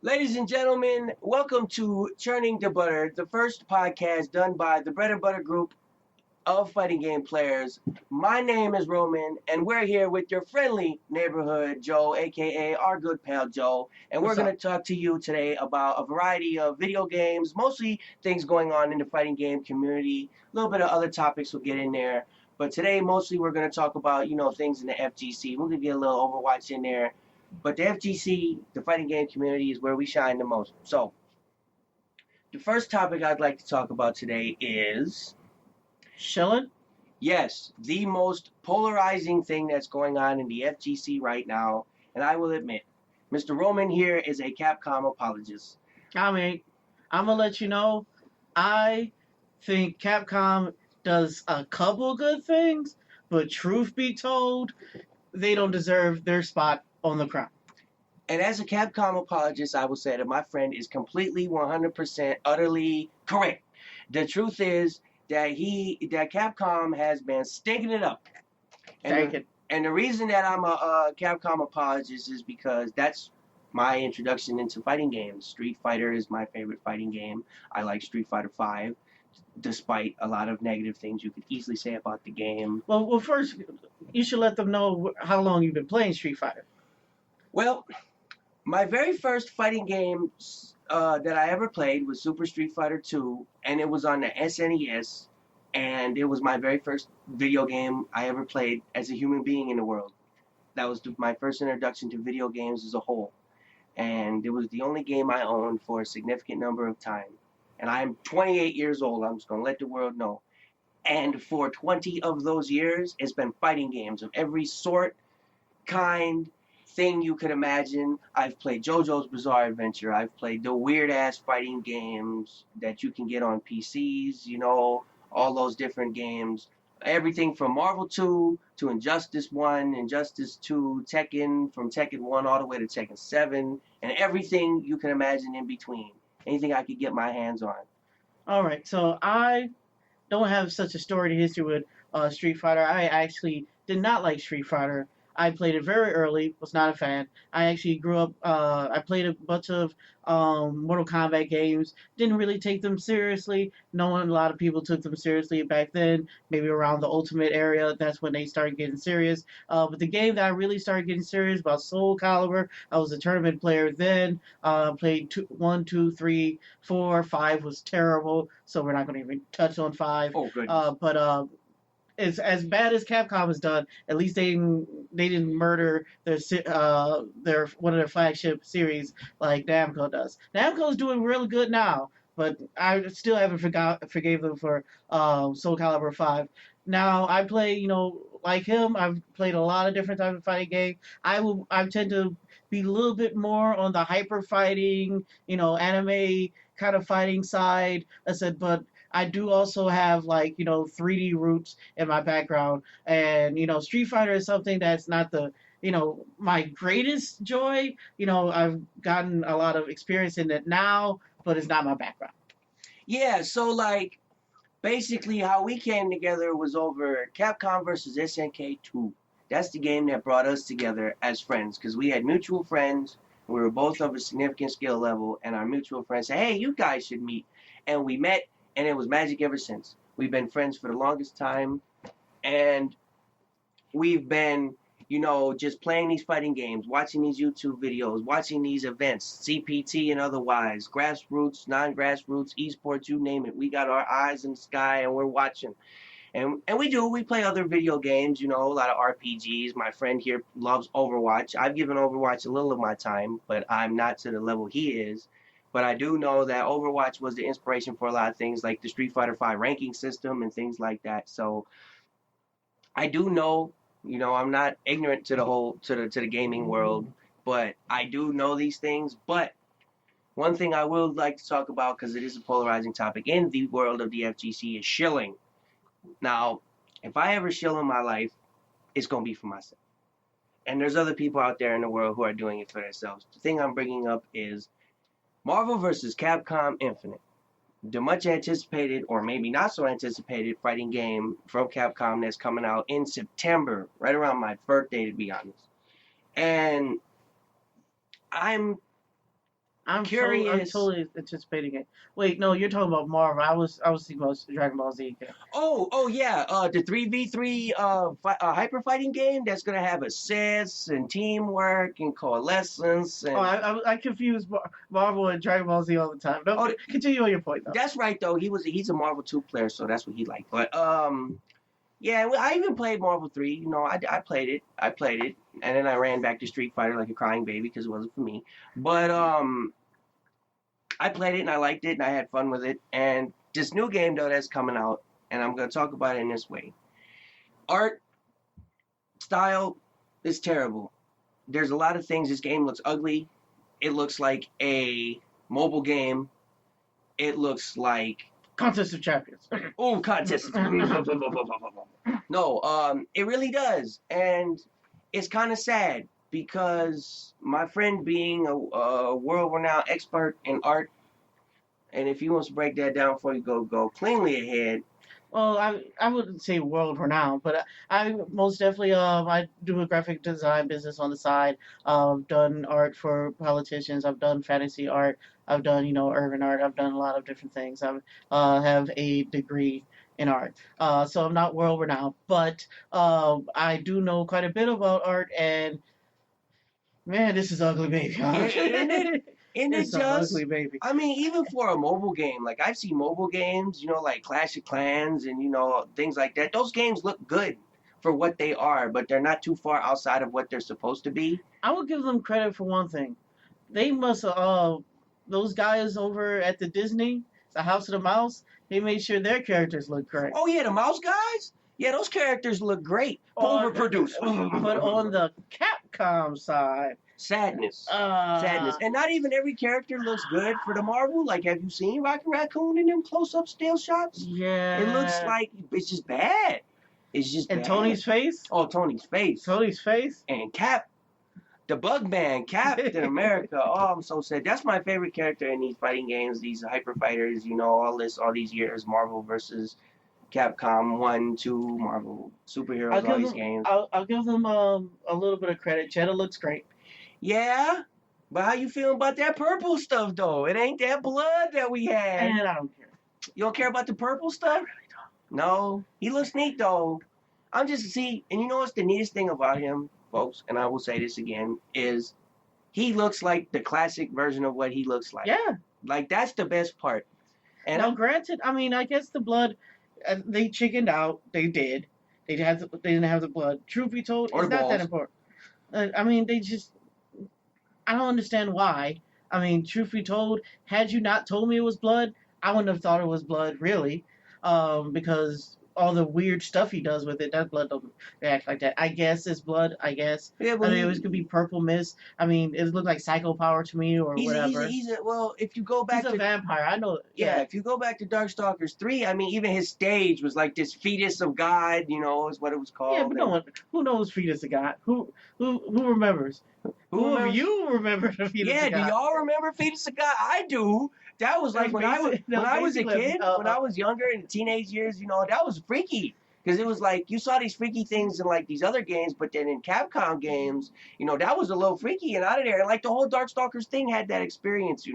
Ladies and gentlemen, welcome to Churning the Butter, the first podcast done by the Bread and Butter group of fighting game players. My name is Roman, and we're here with your friendly neighborhood Joe, aka our good pal Joe, and we're What's going up? to talk to you today about a variety of video games, mostly things going on in the fighting game community. A little bit of other topics we'll get in there, but today mostly we're going to talk about things in the FGC. We're going to get a little Overwatch in there. But the FGC, the fighting game community, is where we shine the most. So, the first topic I'd like to talk about today is, Chilling? yes, the most polarizing thing that's going on in the FGC right now. And I will admit, Mr. Roman here is a Capcom apologist. I mean, I'm gonna let you know, I think Capcom does a couple good things, but truth be told, they don't deserve their spot on the crown. And as a Capcom apologist, I will say that my friend is completely 100% utterly correct. The truth is that Capcom has been stinking it up. Thank it. And the reason that I'm a Capcom apologist is because that's my introduction into fighting games. Street Fighter is my favorite fighting game. I like Street Fighter V, despite a lot of negative things you could easily say about the game. Well, first, you should let them know how long you've been playing Street Fighter. Well, my very first fighting game that I ever played was Super Street Fighter 2, and it was on the SNES, and it was my very first video game I ever played as a human being in the world. That was my first introduction to video games as a whole, and it was the only game I owned for a significant number of time. And I'm 28 years old, I'm just going to let the world know. And for 20 of those years, it's been fighting games of every sort, kind, thing you could imagine. I've played JoJo's Bizarre Adventure. I've played the weird-ass fighting games that you can get on PCs, all those different games. Everything from Marvel 2 to Injustice 1, Injustice 2, Tekken, from Tekken 1 all the way to Tekken 7, and everything you can imagine in between. Anything I could get my hands on. All right, so I don't have such a storied history with Street Fighter. I actually did not like Street Fighter. I played it very early, was not a fan. I actually grew up, I played a bunch of Mortal Kombat games, didn't really take them seriously. Knowing a lot of people took them seriously back then, maybe around the Ultimate area, that's when they started getting serious. But the game that I really started getting serious about Soul Calibur, I was a tournament player then, played 1, 2, 3, 4, 5 was terrible, so we're not going to even touch on 5. Oh, goodness. But as bad as Capcom has done, at least they didn't murder their one of their flagship series like Namco does. Namco's doing really good now, but I still haven't forgave them for Soul Calibur 5. Now I play, like him, I've played a lot of different types of fighting games. I tend to be a little bit more on the hyper fighting, anime kind of fighting side. I said, but I do also have 3D roots in my background, and Street Fighter is something that's not the my greatest joy. I've gotten a lot of experience in it now, but it's not my background. Yeah, so basically how we came together was over Capcom versus SNK 2. That's the game that brought us together as friends, because we had mutual friends. We were both of a significant skill level, and our mutual friends said, hey, you guys should meet. And we met, and it was magic ever since. We've been friends for the longest time, and we've been, just playing these fighting games, watching these YouTube videos, watching these events, CPT and otherwise, grassroots, non-grassroots, esports, you name it. We got our eyes in the sky, and we're watching. And we play other video games, a lot of RPGs. My friend here loves Overwatch. I've given Overwatch a little of my time, but I'm not to the level he is. But I do know that Overwatch was the inspiration for a lot of things like the Street Fighter V ranking system and things like that. So I do know, I'm not ignorant to the whole to the gaming world, but I do know these things. But one thing I would like to talk about, because it is a polarizing topic in the world of the FGC, is shilling. Now, if I ever shill in my life, it's going to be for myself. And there's other people out there in the world who are doing it for themselves. The thing I'm bringing up is Marvel vs. Capcom Infinite. The much anticipated, or maybe not so anticipated, fighting game from Capcom that's coming out in September, right around my birthday, to be honest. And I'm I'm curious. totally anticipating it. Wait, no, you're talking about Marvel. I was thinking about Dragon Ball Z. Oh yeah, the 3v3 hyper fighting game that's gonna have assists and teamwork and coalescence and. Oh, I confuse Marvel and Dragon Ball Z all the time. No, continue on your point though. That's right though. He's a Marvel 2 player, so that's what he liked. But yeah, well, I even played Marvel 3. You know, I played it, and then I ran back to Street Fighter like a crying baby because it wasn't for me. But I played it and I liked it and I had fun with it. And this new game though that's coming out, and I'm gonna talk about it in this way. Art style is terrible. There's a lot of things. This game looks ugly. It looks like a mobile game. It looks like Contest of Champions. Oh, contest. No, it really does. And it's kind of sad because my friend being a world-renowned expert in art, and if he wants to break that down before you go cleanly ahead. Well, I wouldn't say world renowned, but I most definitely I do a graphic design business on the side. I've done art for politicians. I've done fantasy art. I've done urban art. I've done a lot of different things. I have a degree in art, so I'm not world renowned, but I do know quite a bit about art. And man, this is ugly, baby. And it's it just, ugly, baby. I mean, even for a mobile game, like I've seen mobile games, like Clash of Clans and, things like that. Those games look good for what they are, but they're not too far outside of what they're supposed to be. I would give them credit for one thing. They must, those guys over at the Disney, the House of the Mouse, they made sure their characters look correct. Oh, yeah, the mouse guys? Yeah, those characters look great. Overproduced. But on the Capcom side, sadness. And not even every character looks good for the Marvel. Like, have you seen Rocket Raccoon in them close-up still shots? Yeah. It looks like it's just bad. It's just and bad. Tony's face? Oh, Tony's face. Tony's face? And Cap. The Bug Man, Captain America. Oh, I'm so sad. That's my favorite character in these fighting games, these hyper fighters, all these years, Marvel versus Capcom 1, 2, Marvel superheroes, all these games. I'll give them a little bit of credit. Jeddah looks great. Yeah, but how you feeling about that purple stuff, though? It ain't that blood that we had. And I don't care. You don't care about the purple stuff? I really don't. No. He looks neat, though. And you know what's the neatest thing about him, folks, and I will say this again, is he looks like the classic version of what he looks like. Yeah. Like, that's the best part. And now, granted, I mean, I guess the blood, they chickened out. They did. They didn't have the blood. Truth be told, it's not that important. I mean, I don't understand why. I mean, truth be told, had you not told me it was blood, I wouldn't have thought it was blood, really. Because all the weird stuff he does with it, that blood don't act like that. I guess it's blood, Yeah, well, it could be purple mist. I mean, it looked like psycho power to me or whatever. Well, if you go back he's a vampire, I know. Yeah, if you go back to Darkstalkers 3, I mean, even his stage was like this fetus of God, is what it was called. Yeah, but who knows fetus of God? Who remembers? Who of you remember the fetus of God? Yeah, do y'all remember fetus of God? I do. That was like when I was a kid, when I was younger in teenage years, that was freaky. Because it was like, you saw these freaky things in like these other games, but then in Capcom games, that was a little freaky and out of there. And like the whole Darkstalkers thing had that experience,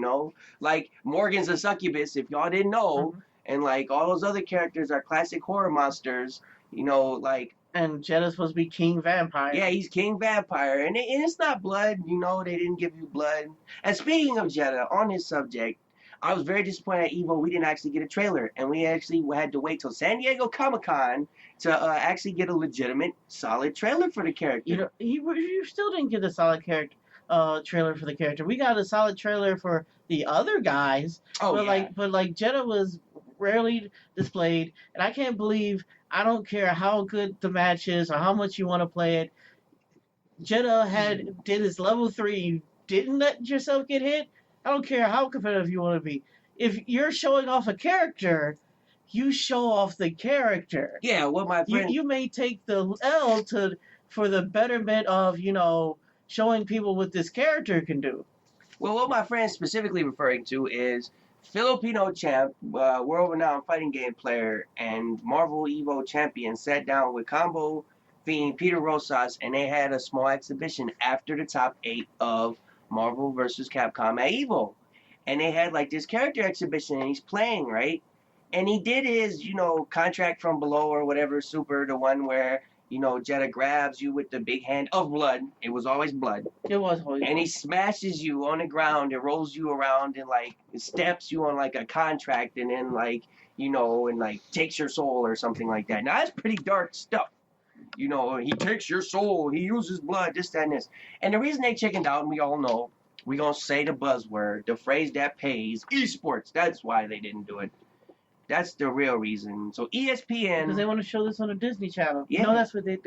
Like Morgan's a succubus, if y'all didn't know. Mm-hmm. And like all those other characters are classic horror monsters, like. And Jeddah's supposed to be King Vampire. Yeah, he's King Vampire. And it's not blood, they didn't give you blood. And speaking of Jeddah, on his subject, I was very disappointed at EVO. We didn't actually get a trailer, and we actually had to wait till San Diego Comic-Con to actually get a legitimate, solid trailer for the character. You still didn't get a solid trailer for the character. We got a solid trailer for the other guys. Oh, but Jeddah was rarely displayed, and I can't believe. I don't care how good the match is or how much you want to play it. Jeddah did his level 3. You didn't let yourself get hit. I don't care how competitive you want to be. If you're showing off a character, you show off the character. Yeah, well, my friend... You may take the L for the betterment of, showing people what this character can do. Well, what my friend's specifically referring to is Filipino champ, world-renowned fighting game player, and Marvel Evo champion sat down with Combo Fiend Peter Rosas, and they had a small exhibition after the top 8 of Marvel vs. Capcom at Evo. and they had like this character exhibition, and he's playing, right? And he did his, contract from below or whatever, super, the one where, Jeddah grabs you with the big hand of blood. It was always blood. It was holy. And he smashes you on the ground and rolls you around and like steps you on like a contract and then like, and like takes your soul or something like that. Now that's pretty dark stuff. He takes your soul, he uses blood, this, that, and this. And the reason they chickened out, and we all know, we're going to say the buzzword, the phrase that pays, esports. That's why they didn't do it. That's the real reason. So ESPN... Because they want to show this on the Disney Channel. Yeah. That's what they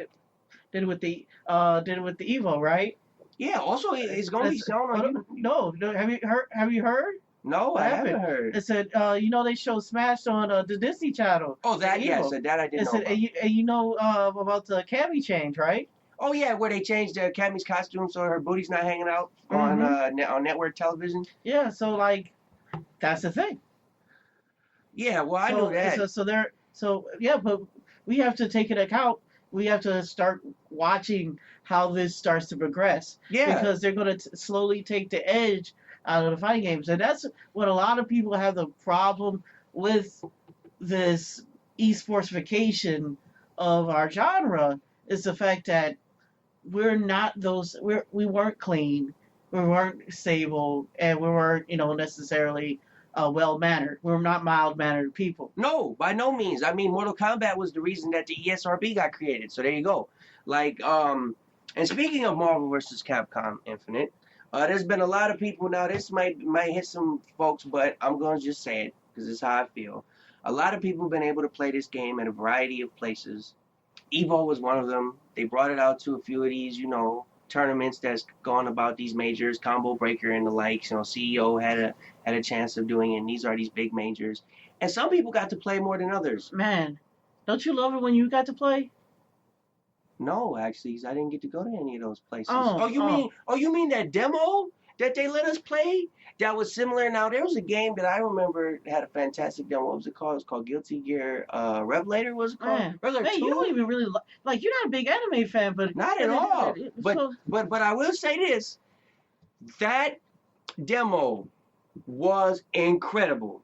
did with the Evo, right? Yeah, also it's going to be shown on YouTube. No, have you heard? No, What I happened? haven't heard. It said, they show Smash on the Disney Channel. Oh, that, yes, that I didn't know about. And about the Cammy change, right? Oh, yeah, where they changed Cammy's costume so her booty's not hanging out on network television. Yeah, so, like, that's the thing. Yeah, well, I knew that. But we have to take into account, we have to start watching how this starts to progress. Yeah. Because they're going to slowly take the edge out of the fighting games. And that's what a lot of people have the problem with this esportsification of our genre, is the fact that we weren't clean, we weren't stable, and we weren't, necessarily well-mannered. We're not mild-mannered people. No, by no means. I mean, Mortal Kombat was the reason that the ESRB got created. So there you go. Like, and speaking of Marvel vs. Capcom Infinite, there's been a lot of people, now this might hit some folks, but I'm going to just say it because it's how I feel. A lot of people have been able to play this game at a variety of places. Evo was one of them. They brought it out to a few of these, tournaments that's gone about these majors, Combo Breaker and the likes. CEO had a chance of doing it, and these are these big majors. And some people got to play more than others. Man, don't you love it when you got to play? No, actually, 'cause I didn't get to go to any of those places. You mean that demo that they let us play? That was similar. Now, there was a game that I remember had a fantastic demo. What was it called? It was called Guilty Gear Revelator, was it called? Man, you don't even really like. You're not a big anime fan, but not at all. But I will say this: that demo was incredible.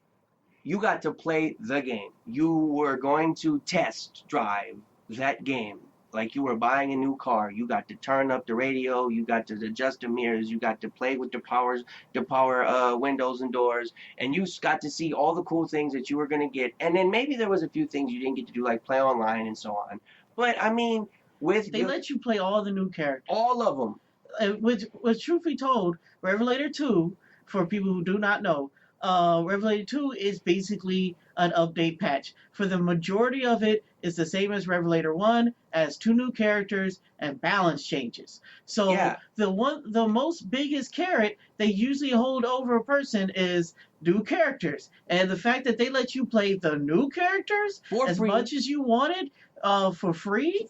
You got to play the game. You were going to test drive that game. Like you were buying a new car. You got to turn up the radio. You got to adjust the mirrors. You got to play with the power windows and doors. And you got to see all the cool things that you were going to get. And then maybe there was a few things you didn't get to do, like play online and so on. But, I mean, they let you play all the new characters. All of them. Which truth be told, Revelator 2, for people who do not know, Revelator 2 is basically an update patch. For the majority of it, it's the same as Revelator 1, as 2 new characters and balance changes. So yeah. the most biggest carrot they usually hold over a person is new characters. And the fact that they let you play the new characters for as free. Much as you wanted for free.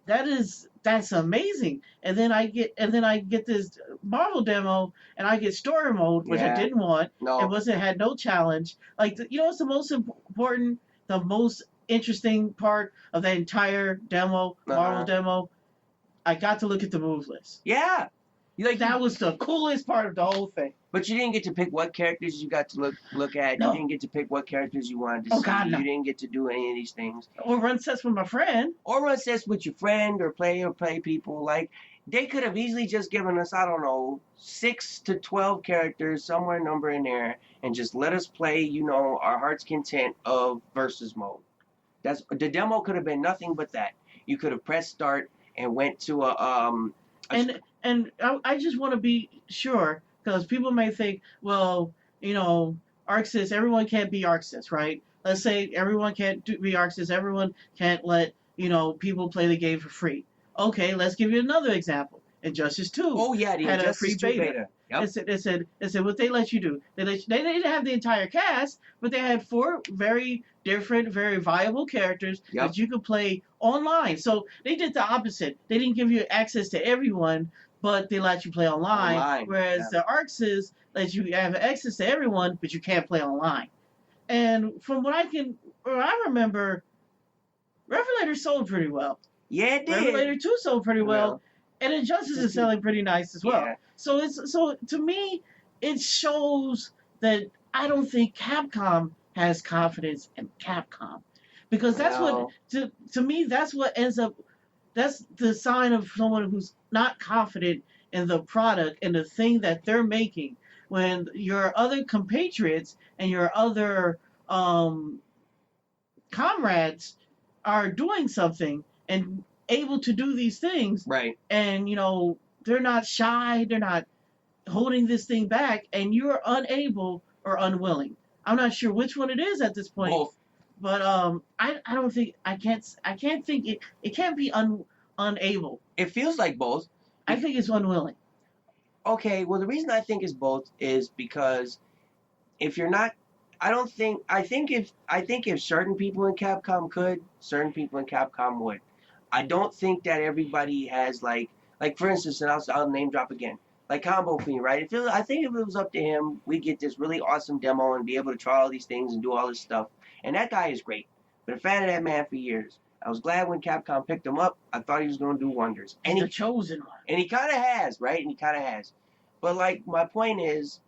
That's amazing. And then I get this Marvel demo, and I get story mode, which I didn't want. No. It had no challenge. Like, what's the most important, the most interesting part of that entire demo, Marvel demo? I got to look at the move list. Yeah. That was the coolest part of the whole thing. But you didn't get to pick what characters you got to look at. No. You didn't get to pick what characters you wanted to see. God, no. You didn't get to do any of these things. Or run sets with my friend. Or run sets with your friend or play people. Like, they could have easily just given us, I don't know, 6 to 12 characters, somewhere number in there, and just let us play, our heart's content of versus mode. The demo could have been nothing but that. You could have pressed start and went to And I just want to be sure, because people may think, well, ArcSys, everyone can't be ArcSys, right? Let's say everyone can't be ArcSys, everyone can't let, people play the game for free. Okay, let's give you another example. Injustice 2 the had a free Injustice 2 beta. Yep. It said what they let you do. They didn't have the entire cast, but they had 4 very different, very viable characters that you could play online. So they did the opposite. They didn't give you access to everyone, but they let you play online. Whereas the ArcSys let you have access to everyone, but you can't play online. And from what I remember, Revelator sold pretty well. Yeah, it did. Revelator 2 sold pretty well. And Injustice is selling pretty nice as well. Yeah. So to me, it shows that I don't think Capcom has confidence in Capcom, because that's what to me that's what ends up. That's the sign of someone who's not confident in the product and the thing that they're making. When your other compatriots and your other comrades are doing something and able to do these things, right? And they're not shy, they're not holding this thing back, and you're unable or unwilling. I'm not sure which one it is at this point. Both. But I don't think I can't think it can't be unable. It feels like both. I think it's unwilling. Okay, well the reason I think it's both is because if you're not, I think if certain people in Capcom could, certain people in Capcom would. I don't think that everybody has like for instance, and I'll name drop again, like Combo Fiend, right? I think if it was up to him, we'd get this really awesome demo and be able to try all these things and do all this stuff. And that guy is great. Been a fan of that man for years. I was glad when Capcom picked him up. I thought he was going to do wonders. And the chosen one. And he kind of has, right? And he kind of has. But, like, my point is,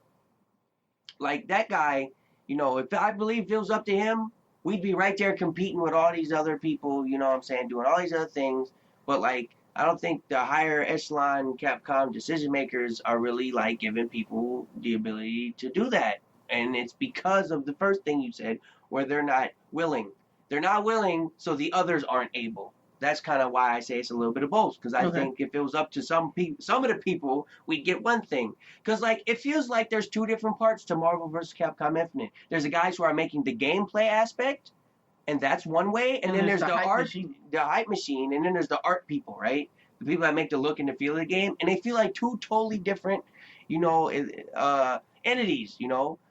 like, that guy, if I believe if it was up to him, we'd be right there competing with all these other people, you know what I'm saying, doing all these other things. But, like, I don't think the higher echelon Capcom decision makers are really, like, giving people the ability to do that. And it's because of the first thing you said, where they're not willing. They're not willing, so the others aren't able. That's kind of why I say it's a little bit of both. Because I think if it was up to some of the people, we'd get one thing. Because it feels like there's two different parts to Marvel vs. Capcom Infinite. There's the guys who are making the gameplay aspect, and that's one way. And then there's the art, the hype machine, and then there's the art people, right? The people that make the look and the feel of the game, and they feel like two totally different, entities.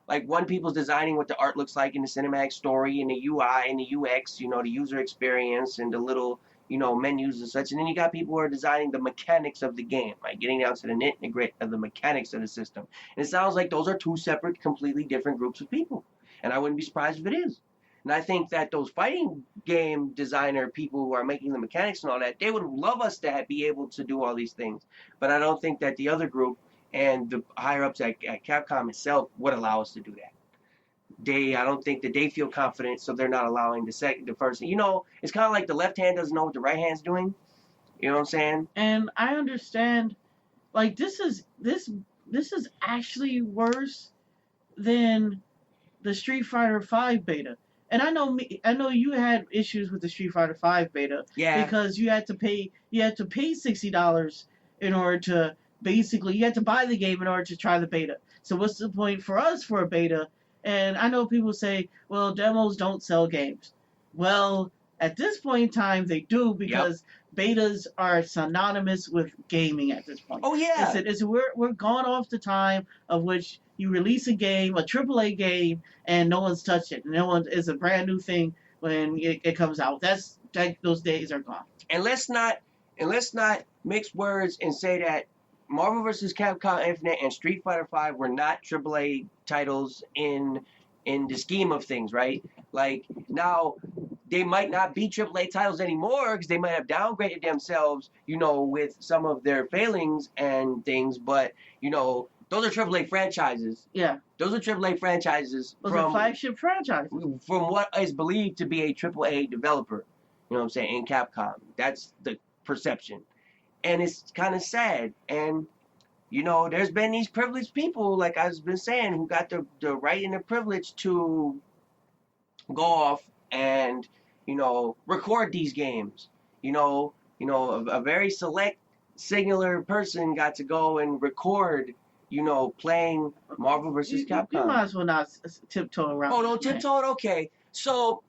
Like one people's designing what the art looks like in the cinematic story and the UI and the UX, the user experience and the little, menus and such. And then you got people who are designing the mechanics of the game, like getting down to the nit and grit of the mechanics of the system. And it sounds like those are two separate, completely different groups of people. And I wouldn't be surprised if it is. And I think that those fighting game designer people who are making the mechanics and all that, they would love us to be able to do all these things. But I don't think that the other group and the higher-ups at Capcom itself would allow us to do that. I don't think that they feel confident, so they're not allowing the first. It's kind of like the left hand doesn't know what the right hand's doing. You know what I'm saying? And I understand, like this is actually worse than the Street Fighter V beta. And I know you had issues with the Street Fighter V beta. Yeah. Because you had to pay $60 in order to. Basically, you had to buy the game in order to try the beta. So what's the point for us for a beta? And I know people say, well, demos don't sell games. Well, at this point in time, they do because betas are synonymous with gaming at this point. Oh, yeah. We're gone off the time of which you release a game, a AAA game, and no one's touched it. It's a brand new thing when it comes out. Those days are gone. And let's not mix words and say that Marvel vs. Capcom Infinite and Street Fighter V were not AAA titles in the scheme of things, right? Like, now, they might not be AAA titles anymore because they might have downgraded themselves, with some of their failings and things, but, those are AAA franchises. Yeah. Those are AAA franchises. Those are flagship franchises. From what is believed to be a AAA developer, you know what I'm saying, in Capcom. That's the perception. And it's kind of sad. And, there's been these privileged people, like I've been saying, who got the right and the privilege to go off and, record these games. A very select, singular person got to go and record, playing Marvel vs. Capcom. You might as well not tiptoe around. Oh, no, tiptoe? Okay. So,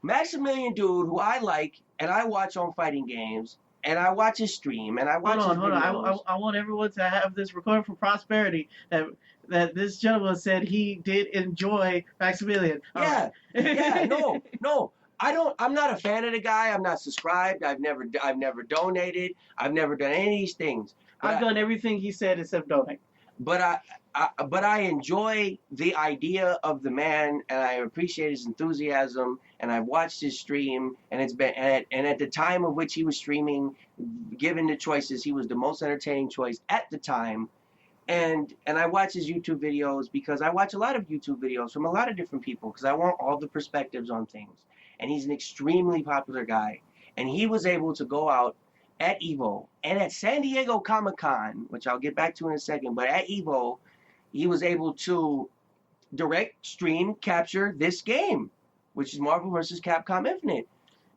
Maximilian Dude, who I like, and I watch on fighting games, and I watch his stream, and I watch his videos. Hold on. I want everyone to have this recorded for prosperity that this gentleman said he did enjoy Maximilian. Yeah, no. I'm not a fan of the guy. I'm not subscribed. I've never donated. I've never done any of these things. I've done everything he said except donate. But I enjoy the idea of the man, and I appreciate his enthusiasm. And I've watched his stream, and it's been and at the time of which he was streaming, given the choices, he was the most entertaining choice at the time. And I watch his YouTube videos because I watch a lot of YouTube videos from a lot of different people because I want all the perspectives on things. And he's an extremely popular guy. And he was able to go out at EVO and at San Diego Comic-Con, which I'll get back to in a second, but at EVO, he was able to direct stream capture this game, which is Marvel vs. Capcom Infinite.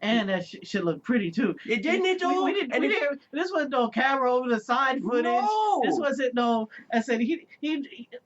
And that should look pretty too. It didn't, it do? This wasn't no camera over the side footage. No. This wasn't no. I said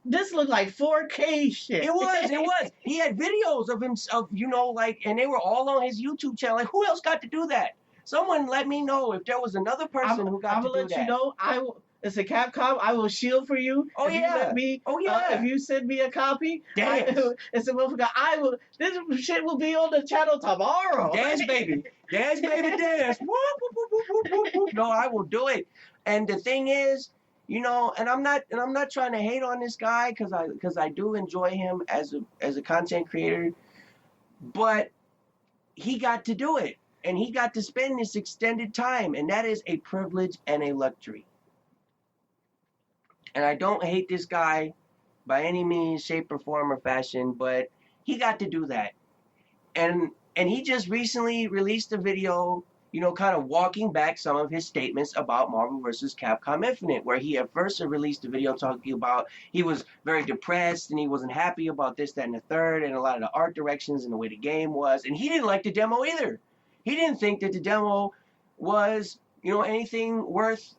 this looked like 4K shit. It was. He had videos of himself, and they were all on his YouTube channel. Like, who else got to do that? Someone let me know if there was another person who got to do that. I'm gonna let you know. It's a Capcom. I will shield for you. Oh, if yeah. You let me, if you send me a copy, it's a motherfucker. This shit will be on the channel tomorrow. Dance, baby. Dance, baby, dance. Whoop, whoop, whoop, whoop, whoop, whoop. No, I will do it. And the thing is, and I'm not trying to hate on this guy because I do enjoy him as a content creator, but he got to do it. And he got to spend this extended time, and that is a privilege and a luxury. And I don't hate this guy by any means, shape, or form, or fashion, but he got to do that. And he just recently released a video, kind of walking back some of his statements about Marvel vs. Capcom Infinite, where he at first released a video talking about he was very depressed and he wasn't happy about this, that, and the third, and a lot of the art directions and the way the game was. And he didn't like the demo either. He didn't think that the demo was, anything worth,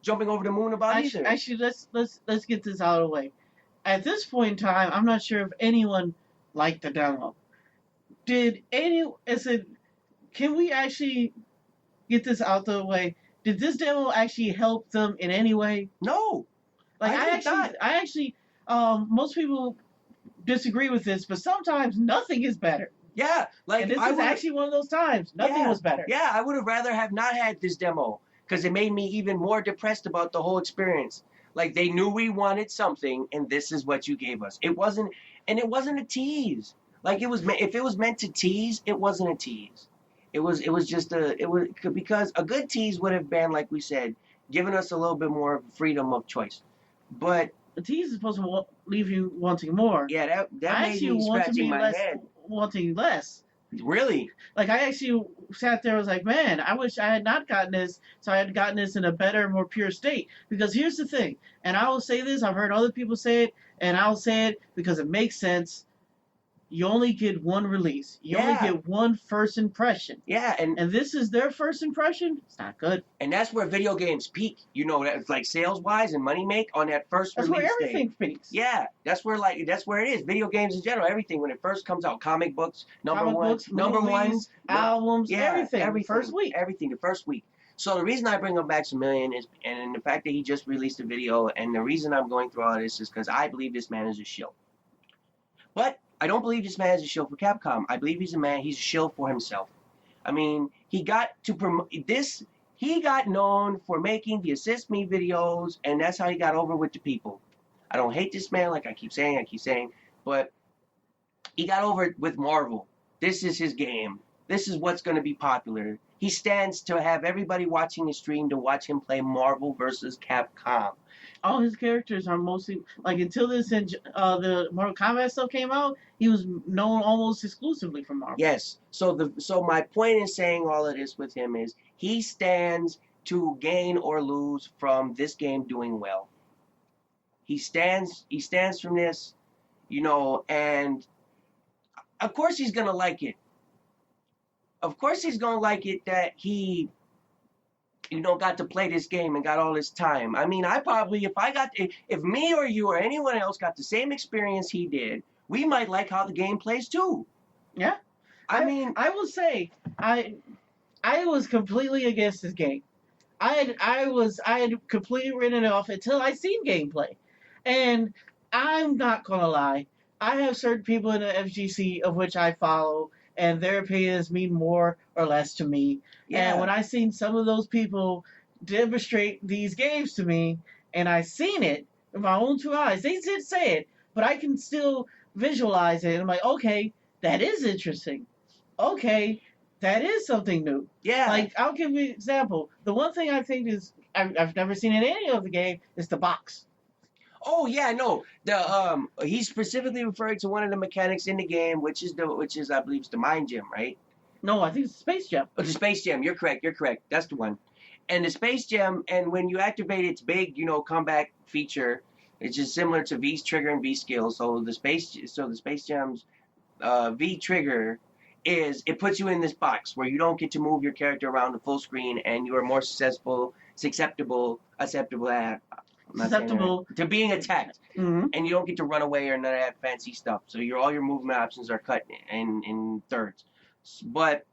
jumping over the moon about either. Actually, let's get this out of the way. At this point in time, I'm not sure if anyone liked the demo. Can we actually get this out the way? Did this demo actually help them in any way? No. I actually, most people disagree with this, but sometimes nothing is better. Yeah, and this is actually one of those times. Nothing was better. Yeah, I would have rather have not had this demo because it made me even more depressed about the whole experience. Like, they knew we wanted something, and this is what you gave us. It wasn't a tease. Like, if it was meant to tease, it wasn't a tease. It was just because a good tease would have been, like we said, giving us a little bit more freedom of choice. But the tease is supposed to leave you wanting more. Yeah, that made me scratching my head. Wanting less. Really? Like, I actually sat there and was like, man, I wish I had not gotten this, so I had gotten this in a better, more pure state. Because here's the thing, and I will say this, I've heard other people say it, and I'll say it because it makes sense. You only get one release. You only get one first impression. Yeah, and this is their first impression. It's not good. And that's where video games peak. That's like sales-wise and money make on that first release. That's where everything peaks. Yeah, that's where it is. Video games in general, everything when it first comes out, comic books, number ones, albums, everything. First week. Everything, the first week. So the reason I bring up Maximilian is, and the fact that he just released a video, and the reason I'm going through all of this is because I believe this man is a shill. But I don't believe this man is a shill for Capcom. I believe he's a shill for himself. I mean, he got to promote this. He got known for making the Assist Me videos, and that's how he got over with the people. I don't hate this man, like I keep saying, but he got over it with Marvel. This is his game. This is what's going to be popular. He stands to have everybody watching his stream to watch him play Marvel vs. Capcom. All his characters are mostly, like, until the Mortal Kombat stuff came out, he was known almost exclusively for Marvel. Yes. So my point in saying all of this with him is he stands to gain or lose from this game doing well. He stands from this, and of course he's gonna like it. Of course he's gonna like it that he got to play this game and got all this time. I mean, if me or you or anyone else got the same experience he did, we might like how the game plays too. Yeah. I will say, I was completely against this game. I had completely written it off until I seen gameplay. And I'm not gonna lie, I have certain people in the FGC of which I follow, and their opinions mean more or less to me. Yeah. And when I seen some of those people demonstrate these games to me, and I seen it with my own two eyes, they did say it, but I can still visualize it. And I'm like, okay, that is interesting. Okay, that is something new. Yeah. Like, I'll give you an example. The one thing I think is I've never seen in any of the game is the box. Oh yeah, no. He's specifically referring to one of the mechanics in the game, which is I believe it's the mind gem, right? No, I think it's Space Jam. Oh, the space gem. You're correct. That's the one. And the space gem, and when you activate its big, comeback feature, it's just similar to V's trigger and V skill. So the space gem's V trigger is it puts you in this box where you don't get to move your character around the full screen, and you are more susceptible to being attacked, and you don't get to run away or none of that fancy stuff. So all your movement options are cut in thirds. But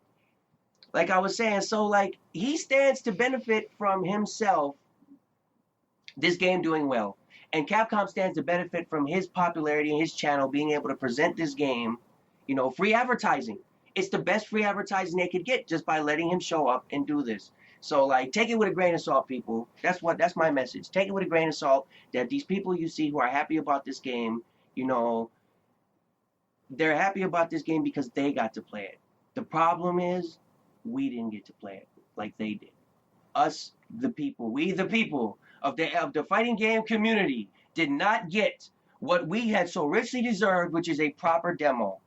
like I was saying, so like he stands to benefit from himself, this game doing well, and Capcom stands to benefit from his popularity and his channel being able to present this game, free advertising. It's the best free advertising they could get just by letting him show up and do this. So like, take it with a grain of salt, people. That's my message. Take it with a grain of salt that these people you see who are happy about this game, they're happy about this game because they got to play it. The problem is we didn't get to play it like they did. Us, the people, we the people of the fighting game community did not get what we had so richly deserved, which is a proper demo.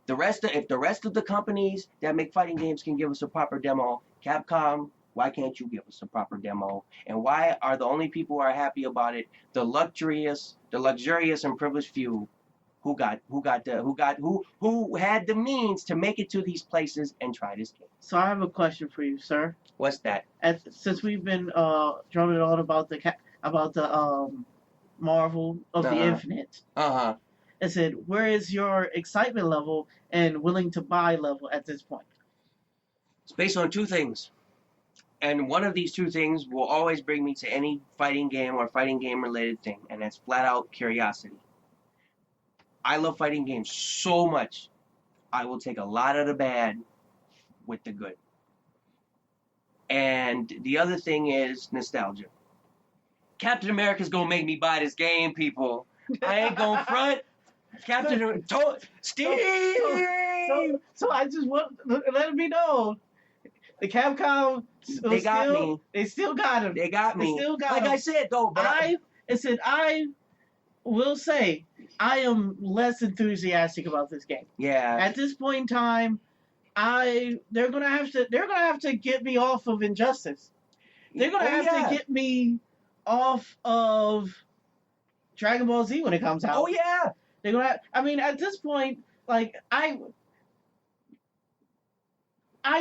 If the rest of the companies that make fighting games can give us a proper demo, Capcom, why can't you give us a proper demo? And why are the only people who are happy about it the luxurious and privileged few who had the means to make it to these places and try this game? So I have a question for you, sir. What's that? Since we've been drumming on about the Marvel of the Infinite. I said, where is your excitement level and willing to buy level at this point? It's based on two things. And one of these two things will always bring me to any fighting game or fighting game related thing, and that's flat out curiosity. I love fighting games so much, I will take a lot of the bad with the good. And the other thing is nostalgia. Captain America's gonna make me buy this game, people. I ain't gonna front. Steve! So I just want to let it be known. The Capcom, they got me. They still got him. They got me. They still got like him. I said, though. I will say I am less enthusiastic about this game. Yeah. At this point in time, they're gonna have to get me off of Injustice. They're gonna have to get me off of Dragon Ball Z when it comes out. Oh yeah. They're gonna. At this point, like I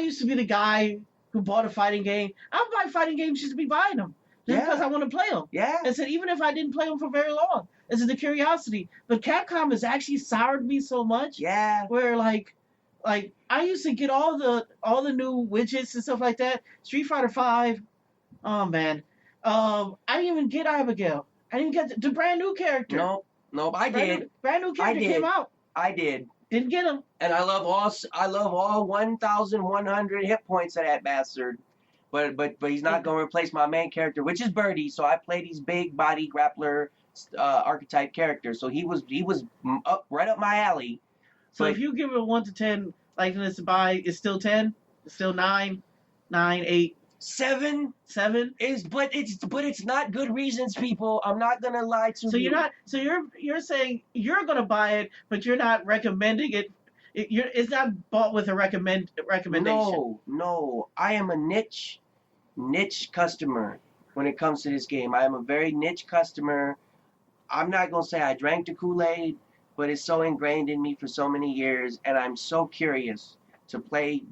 used to be the guy who bought a fighting game. I would buy fighting games just to be buying them. Just because I want to play them. Yeah. I said, even if I didn't play them for very long. This is the curiosity. But Capcom has actually soured me so much. Yeah. Where, like I used to get all the new widgets and stuff like that. Street Fighter V. Oh, man. I didn't even get Abigail. I didn't get the brand new character. Nope, I did. Brand new character came out. I did. Didn't get him. And I love all 1,100 hit points of that bastard. But he's not going to replace my main character, which is Birdie. So I play these big body grappler archetype characters. So he was right up my alley. So if you give it a 1 to 10 likeness to buy, it's still 10. It's still 9, 8. 7 but it's not good reasons, people. I'm not gonna lie to you. So you're saying you're gonna buy it, but you're not recommending it. It's not bought with a recommendation. No. I am a niche customer when it comes to this game. I am a very niche customer. I'm not gonna say I drank the Kool-Aid, but it's so ingrained in me for so many years, and I'm so curious to play.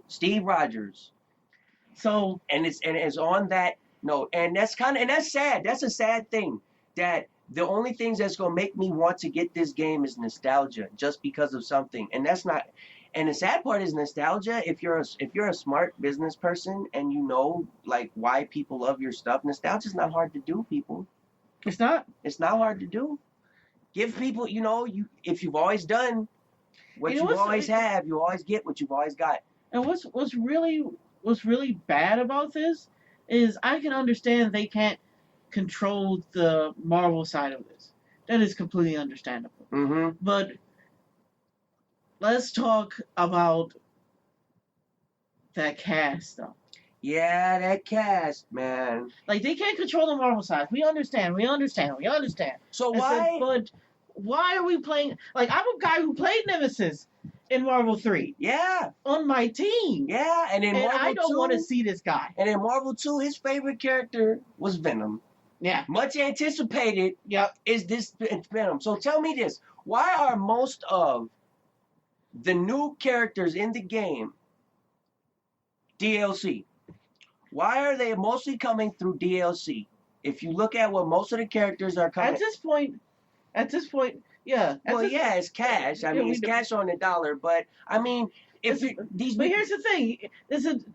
Steve Rogers. So and it's on that note, and that's sad. That's a sad thing that the only things that's gonna make me want to get this game is nostalgia, just because of something, and that's not. And the sad part is nostalgia. If you're a smart business person and you know like why people love your stuff, nostalgia's not hard to do, people. It's not. It's not hard to do. Give people, if you've always done what you always have, you always get what you've always got. And what's really bad about this is I can understand they can't control the Marvel side of this. That is completely understandable. Mm-hmm. But let's talk about that cast, though. Yeah, that cast, man. Like, they can't control the Marvel side. We understand. So I said, why? but why are we playing? Like, I'm a guy who played Nemesis in Marvel 3 Yeah, on my team. yeah. And in And Marvel I don't 2, want to see this guy. and in Marvel 2, his favorite character was Venom. Yeah. Much anticipated Yep. is this Venom. So tell me this: why are most of the new characters in the game DLC? Why are they mostly coming through DLC? If you look at what most of the characters are coming, At this point, yeah. well, yeah, it's cash. I mean, it's cash on the dollar. But I mean, if these, but here's the thing: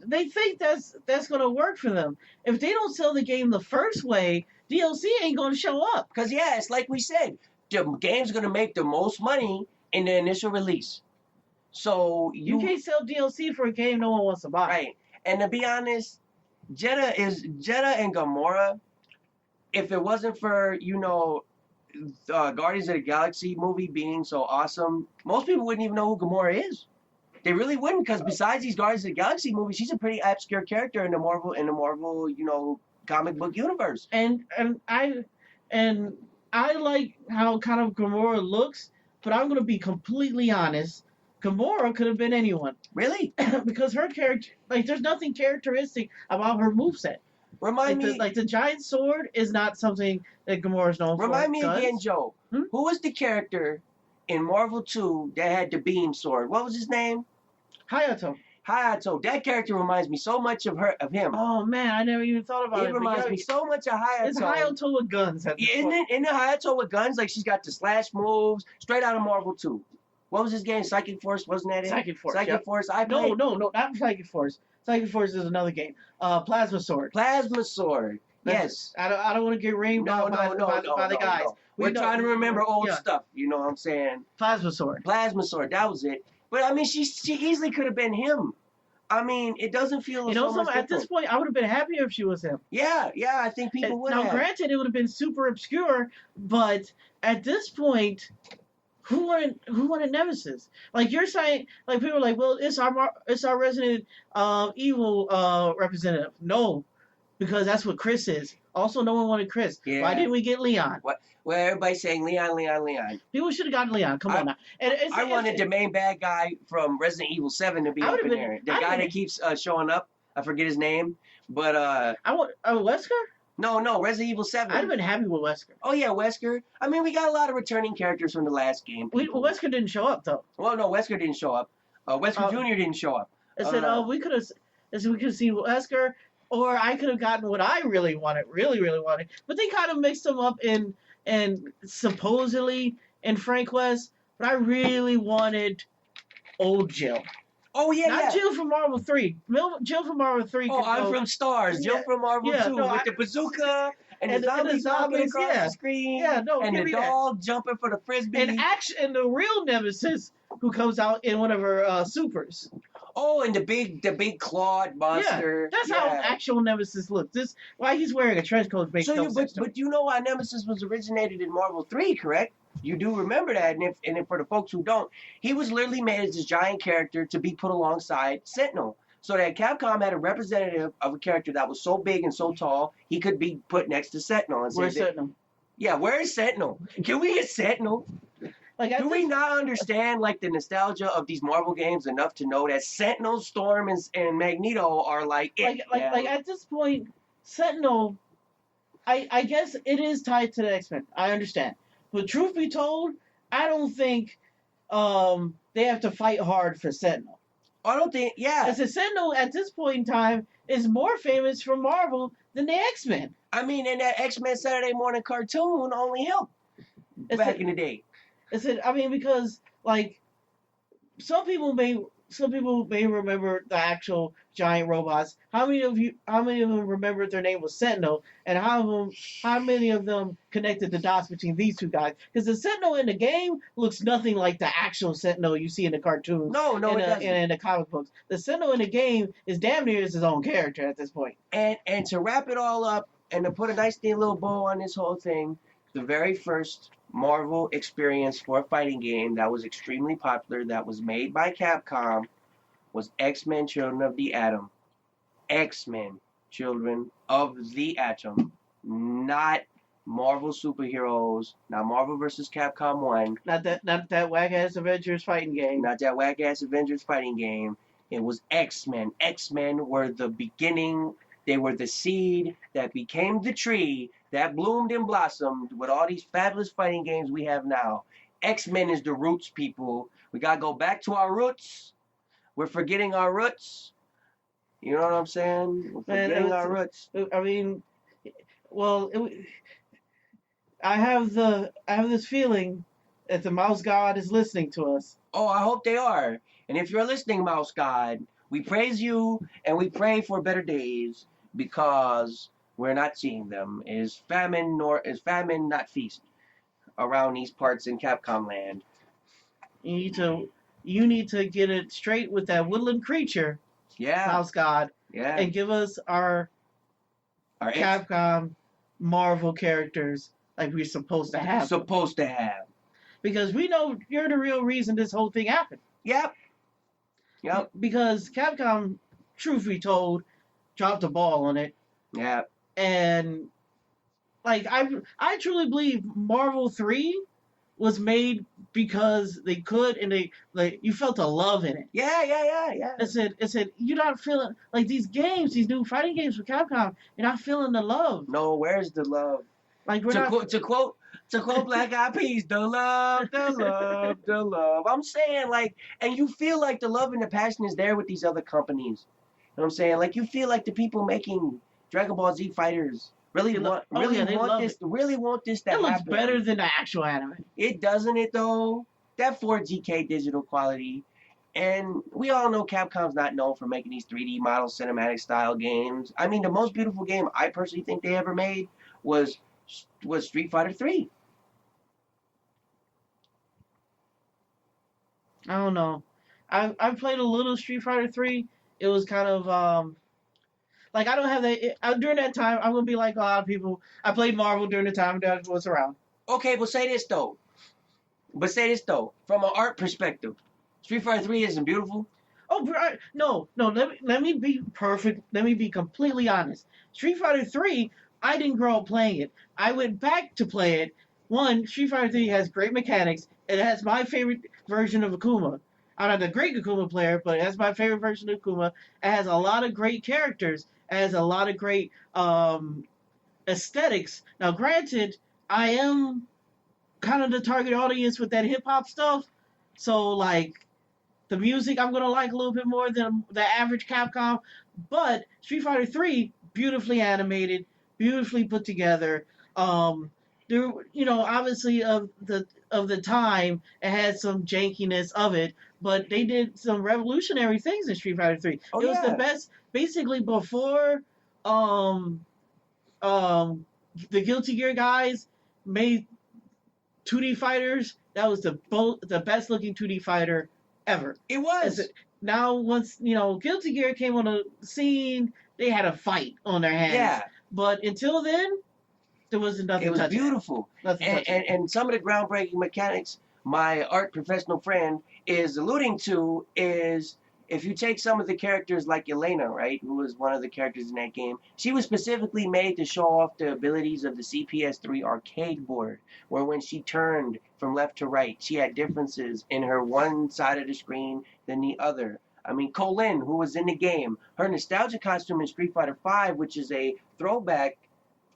they think that's gonna work for them. If they don't sell the game the first way, DLC ain't gonna show up. because yeah, it's like we said, the game's gonna make the most money in the initial release. So You can't sell DLC for a game no one wants to buy. right. And to be honest, Jeddah and Gamora. If it wasn't for Guardians of the Galaxy movie being so awesome, most people wouldn't even know who Gamora is. They really wouldn't, because besides these Guardians of the Galaxy movies, she's a pretty obscure character in the Marvel comic book universe. And I like how kind of Gamora looks, but I'm gonna be completely honest. Gamora could have been anyone. Really? Because her character, like, there's nothing characteristic about her moveset. Remind me. The giant sword is not something that Gamora's known for. Remind me again, Joe. Hmm? Who was the character in Marvel 2 that had the beam sword? What was his name? Hayato. Hayato. That character reminds me so much of him. Oh man, I never even thought about it. It reminds me so much of Hayato. It's Hayato with guns. Isn't it Hayato with guns? Like, she's got the slash moves straight out of Marvel 2. What was his game? Psychic Force, wasn't that it? Psychic Force. Psychic Yep. Force. No, not Psychic Force. Psychic Force is another game. Plasma Sword. Plasma Sword. Yes. I don't want to get rained by the guys. No. We're trying to remember old stuff. You know what I'm saying? Plasma Sword. Plasma Sword. That was it. But I mean, she easily could have been him. I mean, it doesn't feel so much different. At this point, I would have been happier if she was him. Yeah, I think people would have. Now, granted, it would have been super obscure, but at this point, who wanted Nemesis? Like, you're saying, like, people are like, well, it's our Resident Evil representative. No, because that's what Chris is. Also, no one wanted Chris. Yeah. Why didn't we get Leon? What? Well, everybody's saying Leon. People should have gotten Leon. Come on now. I wanted the main bad guy from Resident Evil 7 to be up in there. The guy that keeps showing up. I forget his name. But I want Wesker? No, Resident Evil 7. I'd have been happy with Wesker. Oh yeah, Wesker. I mean, we got a lot of returning characters from the last game. Wesker didn't show up though. Well, no, Wesker didn't show up. Wesker Jr. didn't show up. I said, we could have seen Wesker, or I could have gotten what I really wanted. But they kind of mixed them up in supposedly in Frank West. But I really wanted old Jill. Oh yeah, not Jill from Marvel 3. Jill from Marvel 3. Oh, I'm from Stars. Jill from Marvel 2 with the bazooka and the zombies walking across the screen. Yeah, no, and the dog jumping for the frisbee. And the real Nemesis who comes out in one of her supers. Oh, and the big clawed monster. Yeah, that's how actual Nemesis looks. Why he's wearing a trench coat makes no sense. But you know why Nemesis was originated in Marvel 3, correct? You do remember that, and if for the folks who don't, he was literally made as this giant character to be put alongside Sentinel. So that Capcom had a representative of a character that was so big and so tall, he could be put next to Sentinel. Where's Sentinel? Yeah, where is Sentinel? Can we get Sentinel? Do we not understand like the nostalgia of these Marvel games enough to know that Sentinel, Storm, and Magneto are like at this point, Sentinel, I guess it is tied to the X-Men. I understand. But truth be told, I don't think they have to fight hard for Sentinel. I don't think, yeah. As a Sentinel at this point in time is more famous for Marvel than the X-Men. I mean, in that X-Men Saturday morning cartoon only helped back in the day. Because like some people may remember the actual giant robots. How many of them remembered their name was Sentinel, and how many of them connected the dots between these two guys? Because the Sentinel in the game looks nothing like the actual Sentinel you see in the cartoons. No, it doesn't. In the comic books, the Sentinel in the game is damn near his own character at this point. And to wrap it all up and to put a nice little bow on this whole thing, the very first Marvel experience for a fighting game that was extremely popular, that was made by Capcom, was X-Men Children of the Atom. X-Men, children of the Atom, not Marvel superheroes, not Marvel vs. Capcom 1, Not that whack ass Avengers fighting game. not that whack ass Avengers fighting game. It was X-Men. X-Men were the beginning. They were the seed that became the tree that bloomed and blossomed with all these fabulous fighting games we have now. X-Men is the roots, people. We gotta go back to our roots. We're forgetting our roots. You know what I'm saying? We're forgetting our roots. I mean, well, I have this feeling that the Mouse God is listening to us. Oh, I hope they are. And if you're listening, Mouse God, we praise you and we pray for better days because we're not seeing them. Is famine not feast around these parts in Capcom land? You need to get it straight with that woodland creature, Yeah. Mouse God, Yeah. and give us our Capcom Marvel characters like we're supposed to have. Because we know you're the real reason this whole thing happened. Yep. Because Capcom, truth be told, dropped the ball on it. Yeah. And like I truly believe Marvel 3 was made because they could, and you felt a love in it. Yeah. It said you're not feeling like these games, these new fighting games for Capcom. You're not feeling the love. No, where's the love? Like To quote Black Eyed Peas, the love. I'm saying, like, and you feel like the love and the passion is there with these other companies. You know what I'm saying? Like, you feel like the people making Dragon Ball Z Fighters really want this to happen. It looks better than the actual anime. It doesn't it though? That 4K digital quality. And we all know Capcom's not known for making these 3D model cinematic style games. I mean, the most beautiful game I personally think they ever made was Street Fighter 3. I don't know. I played a little Street Fighter 3. It was kind of like I don't have that during that time. I'm gonna be like a lot of people. I played Marvel during the time that was around. Okay, but say this though. From an art perspective, Street Fighter 3 isn't beautiful. Oh, no. Let me be perfect. Let me be completely honest. Street Fighter 3, I didn't grow up playing it. I went back to play it. One, Street Fighter 3 has great mechanics. It has my favorite version of Akuma. I'm not the great Akuma player, but it has my favorite version of Akuma. It has a lot of great characters. It has a lot of great aesthetics. Now, granted, I am kind of the target audience with that hip-hop stuff. So, like, the music I'm going to like a little bit more than the average Capcom. But Street Fighter 3, beautifully animated, beautifully put together. There, obviously of the time, it had some jankiness of it, but they did some revolutionary things in Street Fighter 3. Oh, it was the best, basically before the Guilty Gear guys made 2D fighters. That was the best looking 2D fighter ever. It was. Now, once Guilty Gear came on the scene, they had a fight on their hands. Yeah. But until then, there wasn't nothing. It was beautiful. And some of the groundbreaking mechanics my art professional friend is alluding to is if you take some of the characters like Elena, right, who was one of the characters in that game, she was specifically made to show off the abilities of the CPS3 arcade board, where when she turned from left to right, she had differences in her one side of the screen than the other. I mean, Colin, who was in the game, her nostalgia costume in Street Fighter V, which is a throwback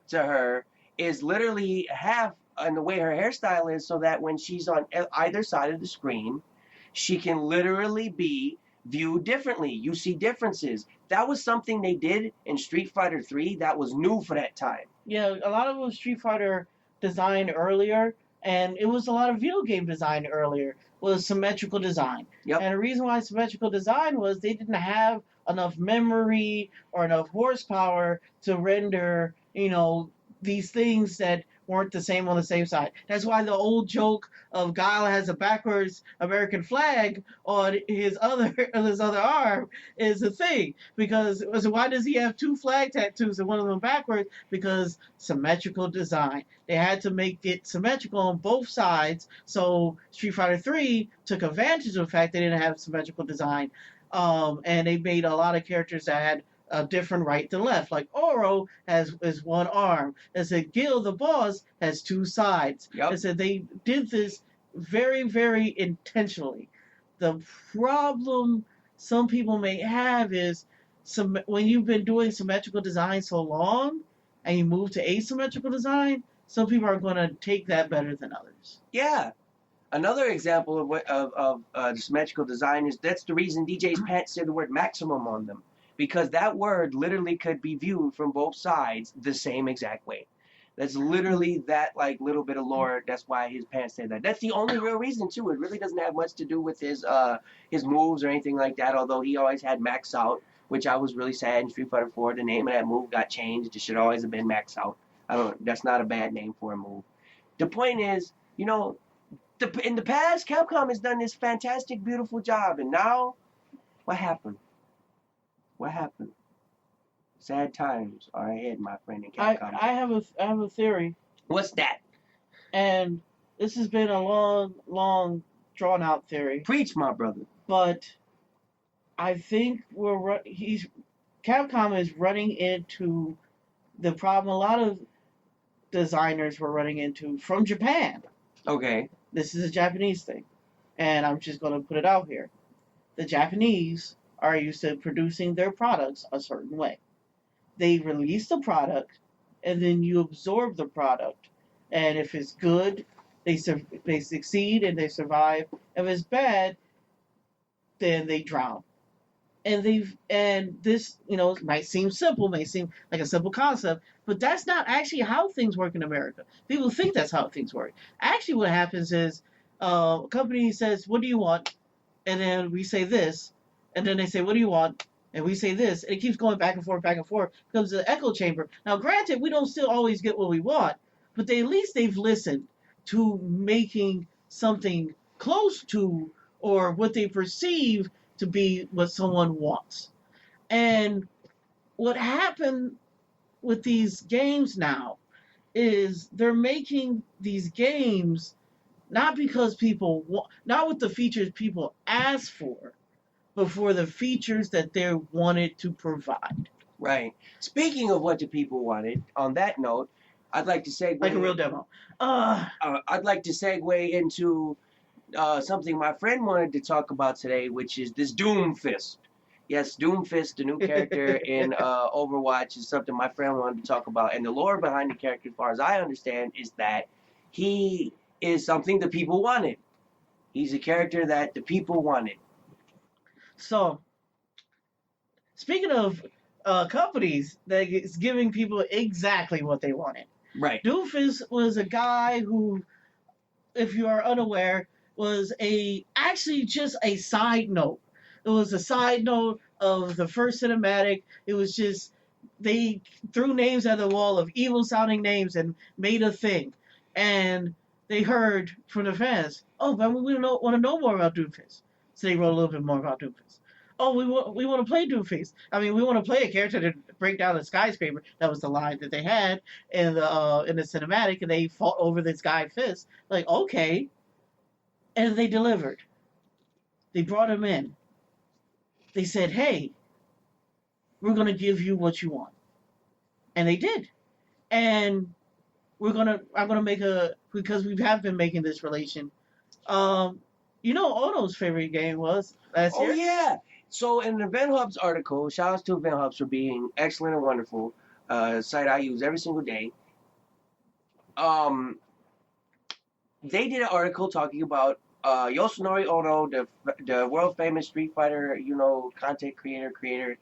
to her, is literally half in the way her hairstyle is, so that when she's on either side of the screen, she can literally be viewed differently. You see differences. That was something they did in Street Fighter 3 that was new for that time. Yeah, a lot of it was Street Fighter design earlier, and it was a lot of video game design earlier, was symmetrical design. Yep. And the reason why symmetrical design was they didn't have enough memory or enough horsepower to render, these things that weren't the same on the same side. That's why the old joke of Guile has a backwards American flag on his other arm is a thing. Because why does he have two flag tattoos and one of them backwards? Because symmetrical design. They had to make it symmetrical on both sides. So Street Fighter 3 took advantage of the fact they didn't have symmetrical design. And they made a lot of characters that had different right than left. Like Oro is one arm. They said Gil the boss has two sides. Yep. They said they did this very, very intentionally. The problem some people may have is when you've been doing symmetrical design so long and you move to asymmetrical design, some people are going to take that better than others. Yeah. Another example of symmetrical design is that's the reason DJ's pants say the word maximum on them. Because that word literally could be viewed from both sides the same exact way. That's literally that like little bit of lore. That's why his pants say that. That's the only real reason too. It really doesn't have much to do with his moves or anything like that. Although he always had max out, which I was really sad in Street Fighter 4. The name of that move got changed. It should always have been max out. That's not a bad name for a move. The point is, in the past, Capcom has done this fantastic, beautiful job, and now, what happened? What happened? Sad times are ahead, my friend in Capcom. I have a theory. What's that? And this has been a long, drawn out theory. Preach, my brother. But I think Capcom is running into the problem a lot of designers were running into from Japan. Okay. This is a Japanese thing, and I'm just going to put it out here. The Japanese are used to producing their products a certain way. They release the product, and then you absorb the product. And if it's good, they succeed and they survive. If it's bad, then they drown. And this, might seem simple, may seem like a simple concept, but that's not actually how things work in America. People think that's how things work. Actually, what happens is a company says, "What do you want?" And then we say this. And then they say, "What do you want?" And we say this. And it keeps going back and forth, becomes an echo chamber. Now, granted, we don't still always get what we want, but at least they've listened to making something close to or what they perceive to be what someone wants. And what happened with these games now is they're making these games not because people want, not with the features people ask for, but for the features that they wanted to provide. Right. Speaking of what the people wanted, on that note, I'd like to segue... Like a real demo. I'd like to segue into something my friend wanted to talk about today, which is this Doomfist. Yes, Doomfist, the new character in Overwatch, is something my friend wanted to talk about. And the lore behind the character, as far as I understand, is that he is something the people wanted. He's a character that the people wanted. So, speaking of companies that is giving people exactly what they wanted. Right. Doomfist was a guy who, if you are unaware, was actually just a side note. It was a side note of the first cinematic. It was just, they threw names at the wall of evil sounding names and made a thing. And they heard from the fans, "Oh, but we want to know more about Doomfist." So they wrote a little bit more about Doomfist. "Oh, we want to play Doomfist. I mean, we want to play a character to break down a skyscraper." That was the line that they had in the cinematic, and they fought over this guy Fist. Like, okay. And they delivered. They brought him in. They said, "Hey, we're going to give you what you want." And they did. And I'm going to make because we have been making this relation. Ono's favorite game was last year? Oh, yeah. So in the Event Hubs article, shout outs to Event Hubs for being excellent and wonderful. Site I use every single day. They did an article talking about Yoshinori Ono, the world famous Street Fighter, content creator.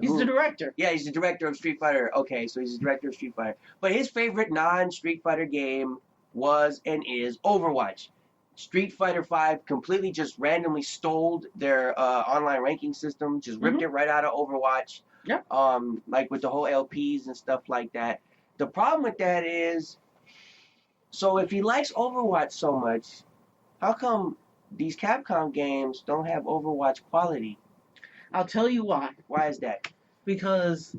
He's the director. Yeah, he's the director of Street Fighter. Okay, so he's the director of Street Fighter. But his favorite non-Street Fighter game was and is Overwatch. Street Fighter V completely just randomly stole their online ranking system, just ripped it right out of Overwatch. Yeah. Like with the whole LPs and stuff like that. The problem with that is, so if he likes Overwatch so much, how come these Capcom games don't have Overwatch quality? I'll tell you why. Why is that? Because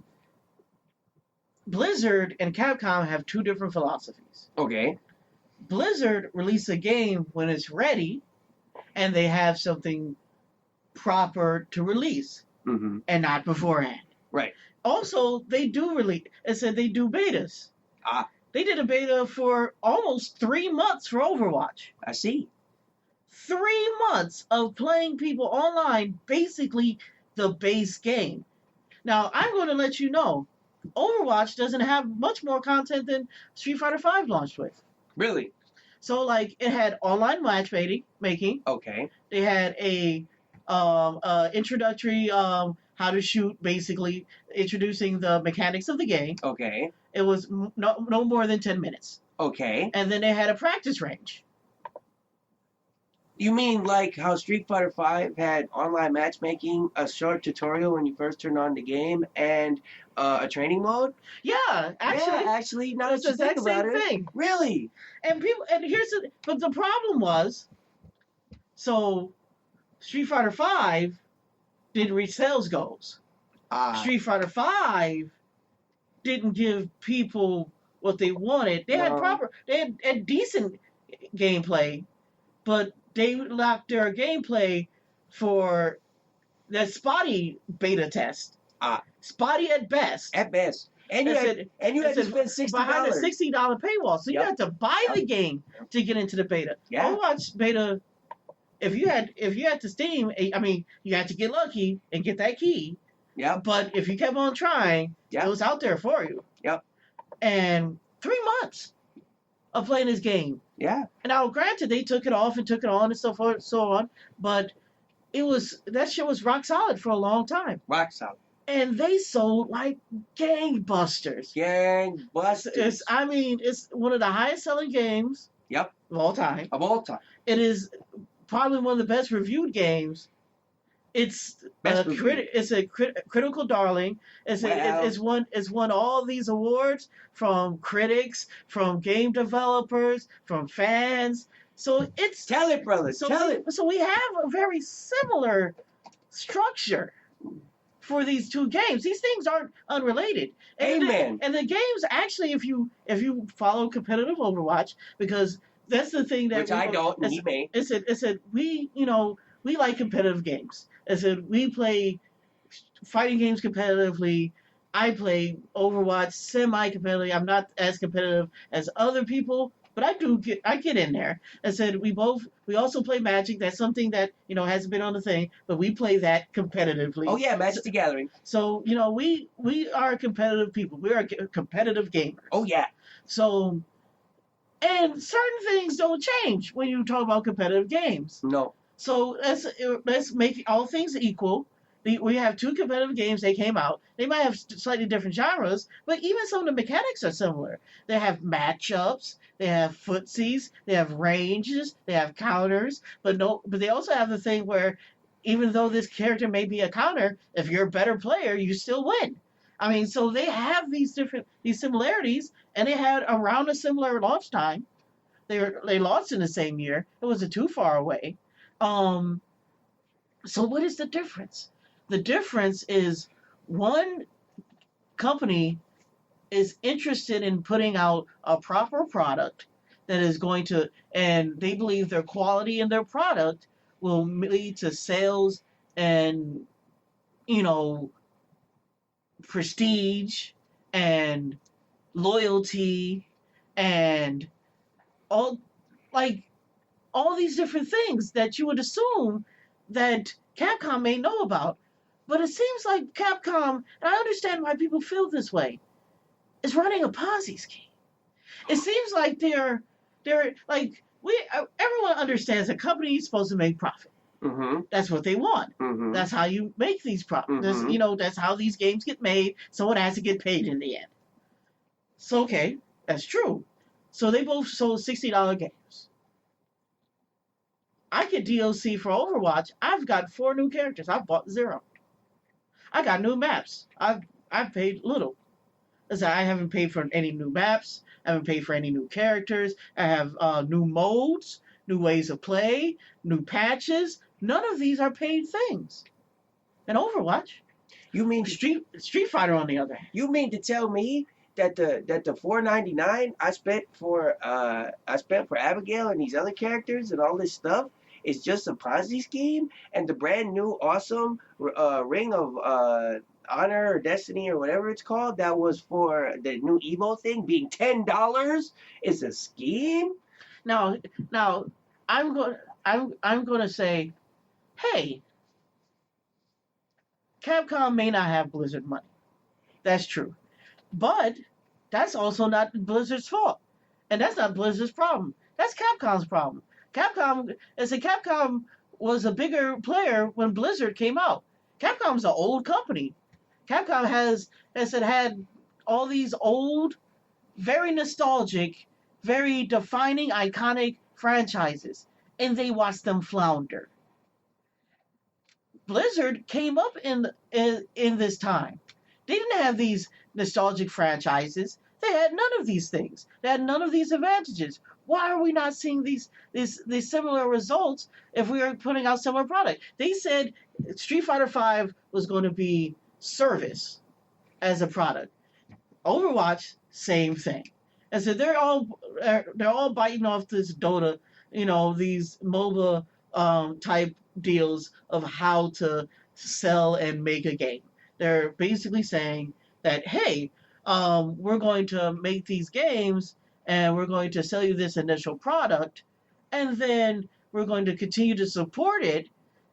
Blizzard and Capcom have two different philosophies. Okay. Blizzard releases a game when it's ready, and they have something proper to release, and not beforehand. Right. Also, they do release. It said they do betas. Ah. They did a beta for almost 3 months for Overwatch. I see. 3 months of playing people online, basically the base game. Now, I'm going to let you know, Overwatch doesn't have much more content than Street Fighter V launched with. Really? So, like, it had online matchmaking. Okay. They had a introductory how to shoot, basically introducing the mechanics of the game. Okay. It was no more than 10 minutes. Okay. And then they had a practice range. You mean like how Street Fighter V had online matchmaking, a short tutorial when you first turn on the game, and a training mode? Yeah, actually, now that it's you the think exact about same it, thing. really. And but the problem was, so Street Fighter V didn't reach sales goals. Street Fighter V didn't give people what they wanted. They had decent gameplay, but they locked their gameplay for the spotty beta test. Spotty at best. At best. And you had to spend $60 behind a $60 paywall. So you had to buy the game to get into the beta. Yeah. Overwatch beta, if you had to Steam, I mean, you had to get lucky and get that key. Yeah. But if you kept on trying, it was out there for you. Yep. And 3 months of playing this game. Yeah. And now, granted, they took it off and took it on and so forth and so on, but that shit was rock solid for a long time. Rock solid. And they sold like gangbusters. Gangbusters. It's one of the highest selling games. Yep. Of all time. Of all time. It is probably one of the best reviewed games. It's a critical darling. It's won all these awards from critics, from game developers, from fans. So it's tell it, brothers. Tell it. So we have a very similar structure for these two games. These things aren't unrelated. Amen. And the games actually, if you follow competitive Overwatch, because that's the thing that I don't. He may. It said we like competitive games. It said we play fighting games competitively. I play Overwatch semi-competitively. I'm not as competitive as other people, but I get in there. I said we also play Magic. That's something that hasn't been on the thing, but we play that competitively. Oh yeah, Magic the Gathering. So we are competitive people. We are competitive gamers. Oh yeah. So, and certain things don't change when you talk about competitive games. No. So let's make all things equal. We have two competitive games. They came out. They might have slightly different genres, but even some of the mechanics are similar. They have matchups. They have footsies. They have ranges. They have counters. But they also have the thing where even though this character may be a counter, if you're a better player, you still win. I mean, so they have these similarities, and they had around a similar launch time. They launched in the same year. It wasn't too far away. So what is the difference? The difference is one company is interested in putting out a proper product that is going to, and they believe their quality in their product will lead to sales and, prestige and loyalty and all these different things that you would assume that Capcom may know about. But it seems like Capcom, and I understand why people feel this way, is running a Ponzi scheme. It seems like they're like, everyone understands a company is supposed to make profit. Mm-hmm. That's what they want. Mm-hmm. That's how you make these profits. Mm-hmm. That's how these games get made. Someone has to get paid in the end. So, okay, that's true. So they both sold $60 games. I get DLC for Overwatch. I've got 4 new characters. I've bought 0. I got new maps. I've paid little. I haven't paid for any new maps. I haven't paid for any new characters. I have new modes, new ways of play, new patches. None of these are paid things. And Overwatch. You mean Street Fighter on the other hand? You mean to tell me that the $4.99 I spent for Abigail and these other characters and all this stuff is just a Ponzi scheme, and the brand new awesome Ring of Honor or Destiny or whatever it's called that was for the new Evo thing being $10 is a scheme. Now, I'm going to say, hey, Capcom may not have Blizzard money. That's true. But that's also not Blizzard's fault. And that's not Blizzard's problem. That's Capcom's problem. Capcom was a bigger player when Blizzard came out. Capcom's an old company. Capcom has had all these old, very nostalgic, very defining, iconic franchises. And they watched them flounder. Blizzard came up in this time. They didn't have these nostalgic franchises. They had none of these things. They had none of these advantages. Why are we not seeing these similar results if we are putting out similar product? They said Street Fighter V was going to be service as a product. Overwatch, same thing. And so they're all biting off this Dota, these MOBA type deals of how to sell and make a game. They're basically saying that, hey, we're going to make these games and we're going to sell you this initial product, and then we're going to continue to support it,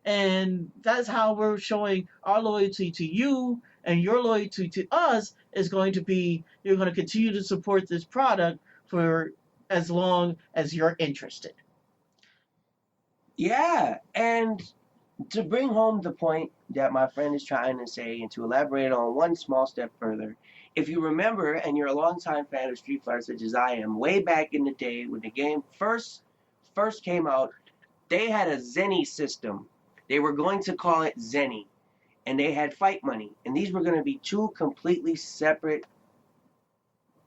and that's how we're showing our loyalty to you, and your loyalty to us is going to be you're going to continue to support this product for as long as you're interested. Yeah, and to bring home the point that my friend is trying to say, and to elaborate on one small step further, if you remember, and you're a longtime fan of Street Fighter such as I am, way back in the day when the game first came out, they had a Zenny system. They were going to call it Zenny, and they had fight money, and these were going to be two completely separate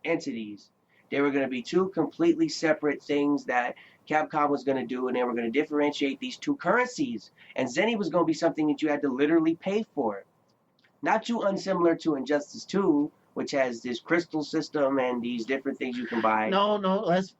entities. They were going to be two completely separate things that Capcom was going to do, and they were going to differentiate these two currencies. And Zenny was going to be something that you had to literally pay for. Not too unsimilar to Injustice 2, which has this crystal system and these different things you can buy. No,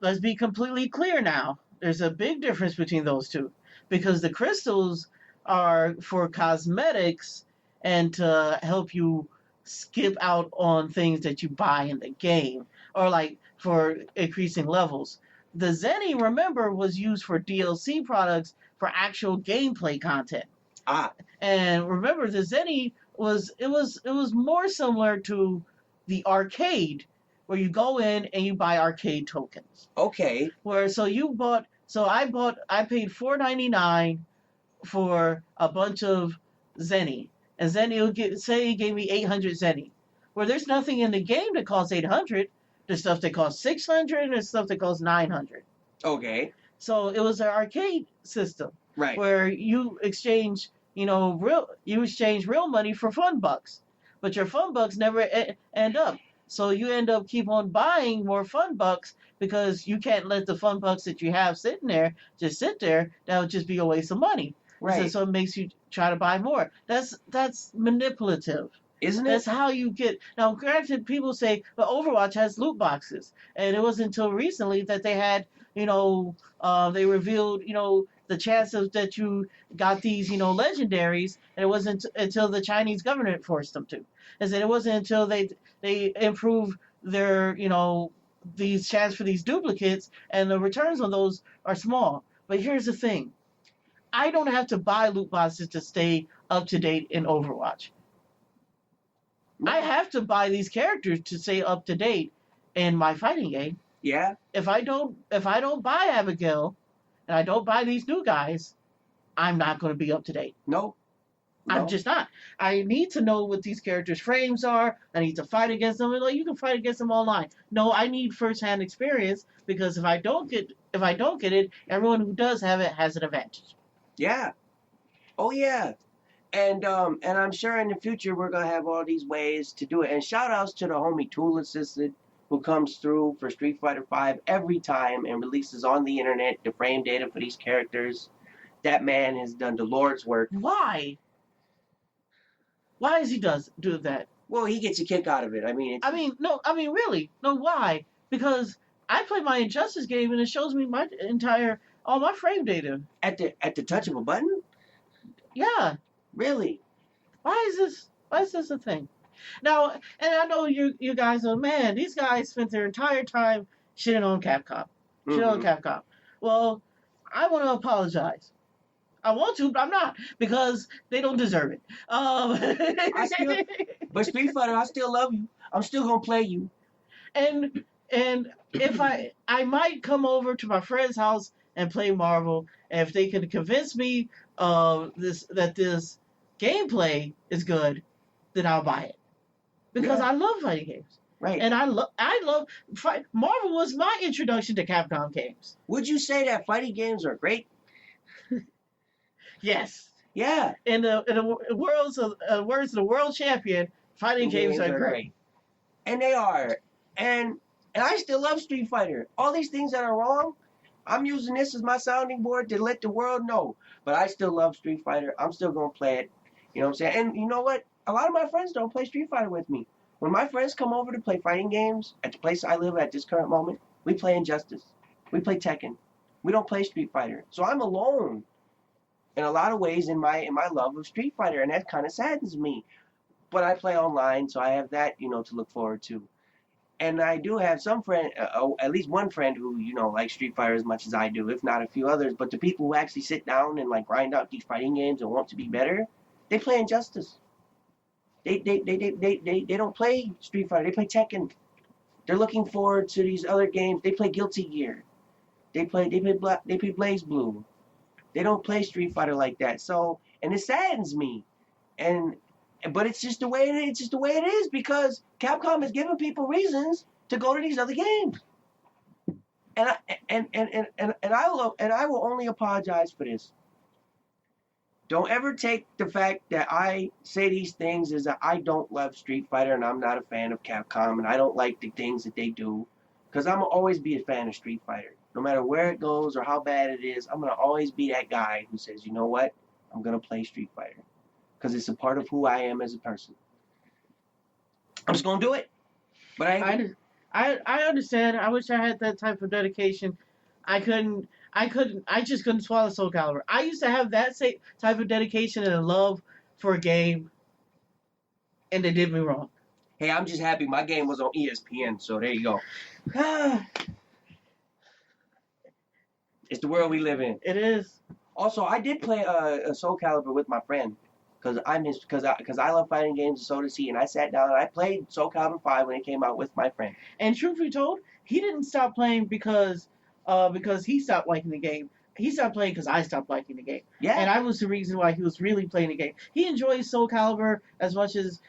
let's be completely clear now. There's a big difference between those two. Because the crystals are for cosmetics and to help you skip out on things that you buy in the game, or like for increasing levels. The Zenny, remember, was used for DLC products for actual gameplay content. And remember, the Zenny was more similar to the arcade, where you go in and you buy arcade tokens. Okay. I paid $4.99 for a bunch of Zenny. And Zenny say he gave me 800 Zenny. Where there's nothing in the game that costs 800. There's stuff that costs 600 and there's stuff that costs 900. Okay. So it was an arcade system. Right. Where you exchange, real money for fun bucks. But your fun bucks never end up. So you end up keep on buying more fun bucks because you can't let the fun bucks that you have sitting there just sit there. That would just be a waste of money. Right. So it makes you try to buy more. That's manipulative. Isn't it? That's how you get. Now, granted, people say, but Overwatch has loot boxes. And it wasn't until recently that they had, they revealed, the chances that you got these, legendaries. And it wasn't until the Chinese government forced them to. And then it wasn't until they improved their, these chances for these duplicates. And the returns on those are small. But here's the thing. I don't have to buy loot boxes to stay up to date in Overwatch. No. I have to buy these characters to stay up to date in my fighting game. Yeah. If I don't buy Abigail and I don't buy these new guys, I'm not going to be up to date. No. I'm just not. I need to know what these characters' frames are. I need to fight against them. You can fight against them online. No, I need first-hand experience because if I don't get it, everyone who does have it has an advantage. Yeah. Oh yeah. And I'm sure in the future we're gonna have all these ways to do it. And shout outs to the homie Tool Assistant who comes through for Street Fighter V every time and releases on the internet the frame data for these characters. That man has done the Lord's work. Why? Why does he do that? Well, he gets a kick out of it. Really. No, why? Because I play my Injustice game and it shows me my entire all my frame data. At the touch of a button? Yeah. Really? Why is this a thing? Now, and I know you guys are, man, these guys spent their entire time shitting on Capcom. Shitting on Capcom. Well, I want to apologize. I want to, but I'm not, because they don't deserve it. But Street Fighter, I still love you. I'm still gonna play you. And if I might come over to my friend's house and play Marvel, and if they can convince me that this gameplay is good, then I'll buy it. Because I love fighting games. Right. And I love Marvel was my introduction to Capcom games. Would you say that fighting games are great? Yes. Yeah. In the words of the world champion, fighting games are great. And they are. And I still love Street Fighter. All these things that are wrong, I'm using this as my sounding board to let the world know. But I still love Street Fighter. I'm still going to play it. You know what I'm saying? And you know what? A lot of my friends don't play Street Fighter with me. When my friends come over to play fighting games at the place I live at this current moment, we play Injustice. We play Tekken. We don't play Street Fighter. So I'm alone in a lot of ways in my love of Street Fighter, and that kind of saddens me. But I play online, so I have that, to look forward to. And I do have some friend, at least one friend who, likes Street Fighter as much as I do, if not a few others. But the people who actually sit down and grind out these fighting games and want to be better, they play Injustice. They don't play Street Fighter. They play Tekken. They're looking forward to these other games. They play Guilty Gear. They play Blaze Blue. They don't play Street Fighter like that. So, and it saddens me. But it's just the way it is because Capcom has given people reasons to go to these other games. And I will only apologize for this. Don't ever take the fact that I say these things as that I don't love Street Fighter and I'm not a fan of Capcom and I don't like the things that they do. Because I'm going to always be a fan of Street Fighter. No matter where it goes or how bad it is, I'm going to always be that guy who says, you know what? I'm going to play Street Fighter. Because it's a part of who I am as a person. I'm just going to do it. But I understand. I wish I had that type of dedication. I just couldn't swallow Soul Calibur. I used to have that same type of dedication and a love for a game, and they did me wrong. Hey, I'm just happy my game was on ESPN, so there you go. It's the world we live in. It is. Also, I did play a Soul Calibur with my friend because I love fighting games and so does he. And I sat down and I played Soul Calibur 5 when it came out with my friend. And truth be told, he didn't stop playing because he stopped liking the game. He stopped playing because I stopped liking the game. Yeah. And I was the reason why he was really playing the game. He enjoys Soul Calibur as much as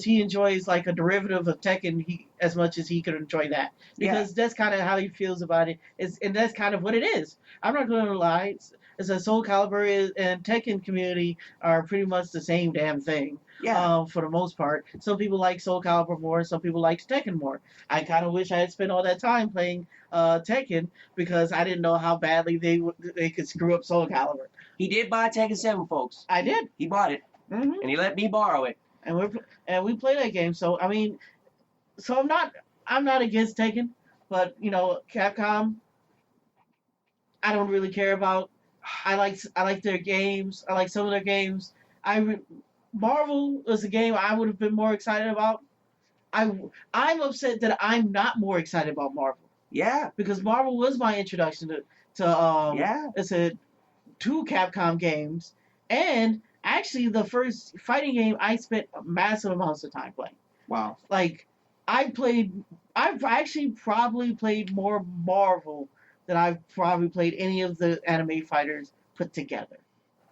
he enjoys like a derivative of Tekken. As much as he could enjoy that, because that's kind of how he feels about it. And that's kind of what it is. I'm not going to lie. It's a Soul Calibur and Tekken community are pretty much the same damn thing. Yeah. For the most part, some people like Soul Calibur more, some people like Tekken more. I kind of wish I had spent all that time playing Tekken because I didn't know how badly they could screw up Soul Calibur. He did buy Tekken 7, folks. I did. He bought it, and he let me borrow it. And we play that game. So I mean, I'm not against Tekken, but Capcom, I don't really care about. I like their games. I like some of their games. Marvel was a game I would have been more excited about. I'm upset that I'm not more excited about Marvel. Yeah. Because Marvel was my introduction to Capcom games, and actually the first fighting game I spent massive amounts of time playing. Wow. Like I've actually probably played more Marvel than I've probably played any of the anime fighters put together.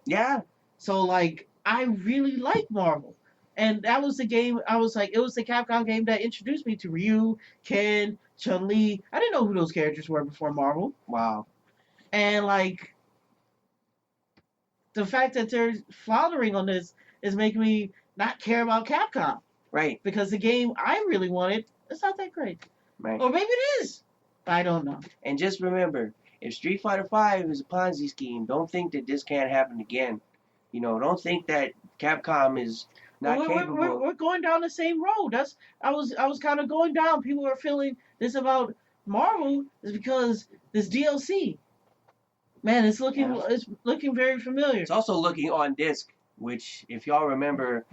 Yeah. So I really like Marvel. And that was the game, it was the Capcom game that introduced me to Ryu, Ken, Chun-Li. I didn't know who those characters were before Marvel. Wow. And the fact that they're floundering on this is making me not care about Capcom. Right. Because the game I really wanted, it's not that great. Right. Or maybe it is. I don't know. And just remember, if Street Fighter 5 is a Ponzi scheme, don't think that this can't happen again. Don't think that Capcom is not capable. We're going down the same road. I was kind of going down. People are feeling this about Marvel is because this DLC. Man, it's Yeah. looking very familiar. It's also looking on disc, which, if y'all remember,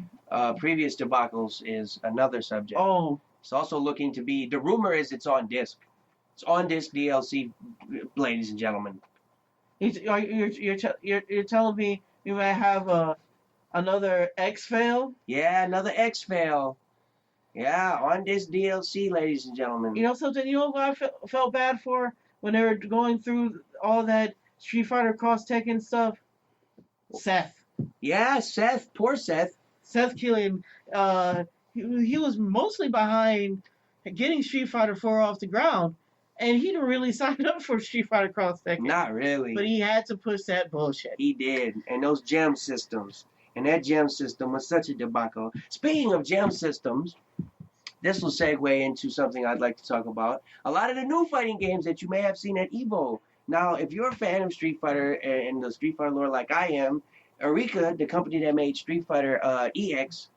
previous debacles is another subject. Oh, It's also looking to be. The rumor is it's on disc. It's on disc DLC, ladies and gentlemen. you're telling me you might have another X fail? Yeah, another X fail. Yeah, on disc DLC, ladies and gentlemen. You know something? You know what I felt bad for when they were going through all that Street Fighter Cross Tekken stuff? Seth. Yeah, Seth. Poor Seth. Seth Killian. He was mostly behind getting Street Fighter 4 off the ground, and he didn't really sign up for Street Fighter Cross Tekken. Not really. But he had to push that bullshit. He did. And those gem systems. And that gem system was such a debacle. Speaking of gem systems, this will segue into something I'd like to talk about. A lot of the new fighting games that you may have seen at EVO. Now, if you're a fan of Street Fighter and the Street Fighter lore like I am, Eureka, the company that made Street Fighter EX,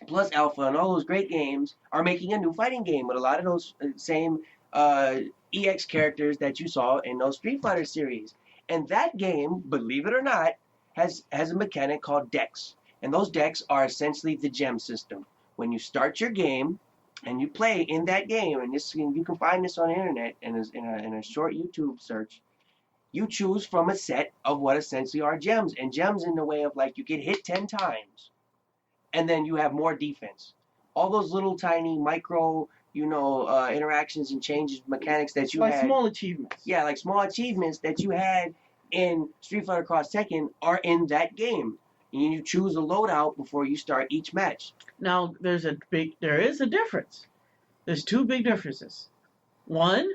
plus Alpha, and all those great games, are making a new fighting game with a lot of those same EX characters that you saw in those Street Fighter series. And that game, believe it or not, has a mechanic called decks. And those decks are essentially the gem system. When you start your game and you play in that game, and you can find this on the internet in a short YouTube search, you choose from a set of what essentially are gems. And gems in the way of, like, you get hit 10 times, and then you have more defense. All those little tiny micro, interactions and changes, mechanics that you had. Like small achievements. Yeah, like small achievements that you had in Street Fighter Cross Tekken are in that game. And you choose a loadout before you start each match. Now, there is a difference. There's two big differences. One,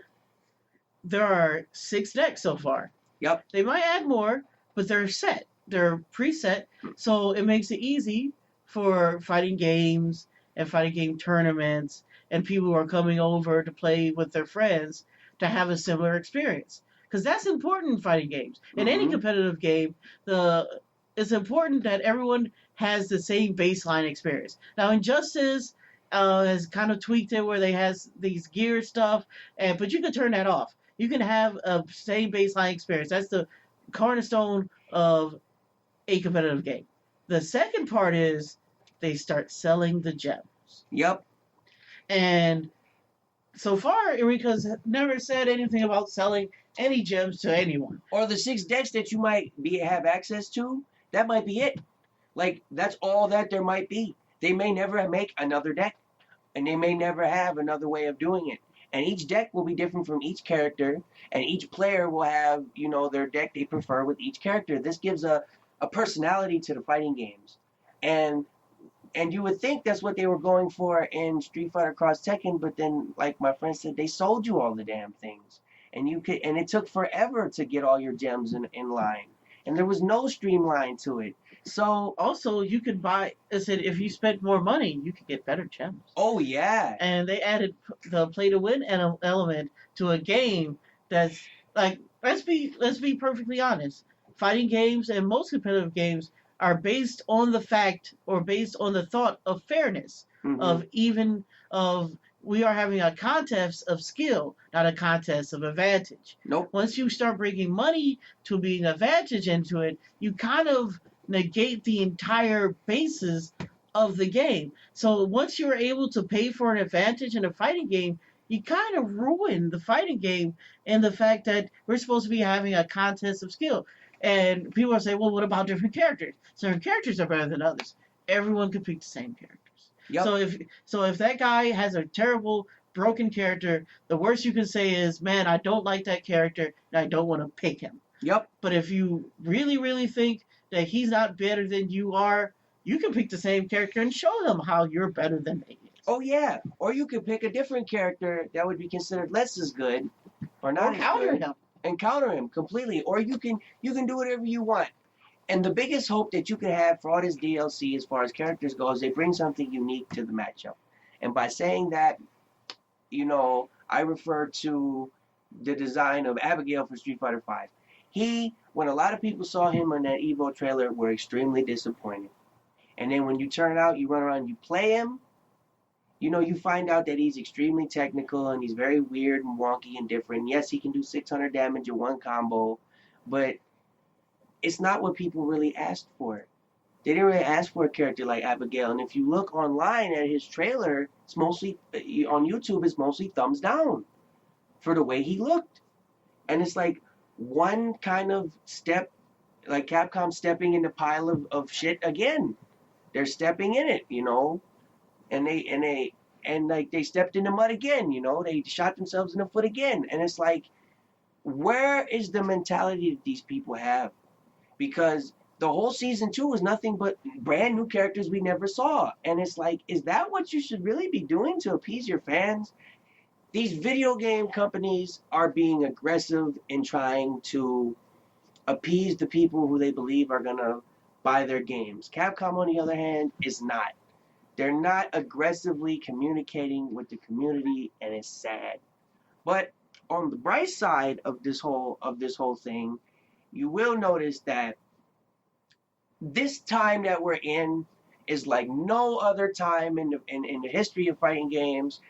there are 6 decks so far. Yep. They might add more, but they're set. They're preset, so it makes it easy for fighting games and fighting game tournaments and people who are coming over to play with their friends to have a similar experience. Because that's important in fighting games. In any competitive game, it's important that everyone has the same baseline experience. Now, Injustice has kind of tweaked it where they has these gear stuff, but you can turn that off. You can have a same baseline experience. That's the cornerstone of a competitive game. The second part is they start selling the gems. Yep. And so far, Eureka's never said anything about selling any gems to anyone. Or the 6 decks that you might have access to, that might be it. Like, that's all that there might be. They may never make another deck, and they may never have another way of doing it. And each deck will be different from each character, and each player will have, their deck they prefer with each character. This gives a personality to the fighting games. And you would think that's what they were going for in Street Fighter Cross Tekken, but then, like my friend said, they sold you all the damn things. And it took forever to get all your gems in line. And there was no streamline to it. So also, you could buy. I said if you spent more money, you could get better gems. Oh yeah. And they added the play to win element to a game that's like let's be perfectly honest. Fighting games and most competitive games are based on the fact or based on the thought of fairness of we are having a contest of skill, not a contest of advantage. Nope. Once you start bringing money to being advantage into it, you kind of negate the entire basis of the game. So once you're able to pay for an advantage in a fighting game, you kind of ruin the fighting game and the fact that we're supposed to be having a contest of skill. And people are saying, well, what about different characters? Certain characters are better than others. Everyone can pick the same characters. Yep. So if that guy has a terrible, broken character, the worst you can say is, man, I don't like that character and I don't want to pick him. Yep. But if you really, really think that he's not better than you are, you can pick the same character and show them how you're better than they is. Oh yeah. Or you could pick a different character that would be considered less as good or not as good. And counter him completely. Or you can do whatever you want. And the biggest hope that you can have for all this DLC as far as characters go is they bring something unique to the matchup. And by saying that, I refer to the design of Abigail for Street Fighter V. When a lot of people saw him on that EVO trailer, were extremely disappointed. And then when you turn out, you run around, you play him, you find out that he's extremely technical and he's very weird and wonky and different. Yes, he can do 600 damage in one combo, but it's not what people really asked for. They didn't really ask for a character like Abigail. And if you look online at his trailer, it's mostly on YouTube. It's mostly thumbs down for the way he looked. And it's like one kind of step, like Capcom stepping in the pile of shit again. They're stepping in it, and they stepped in the mud again, they shot themselves in the foot again. And it's like, where is the mentality that these people have? Because the whole season 2 was nothing but brand new characters we never saw. And it's like, is that what you should really be doing to appease your fans? These video game companies are being aggressive in trying to appease the people who they believe are going to buy their games. Capcom, on the other hand, is not. They're not aggressively communicating with the community, and it's sad. But on the bright side of this whole thing, you will notice that this time that we're in is like no other time in the history of fighting games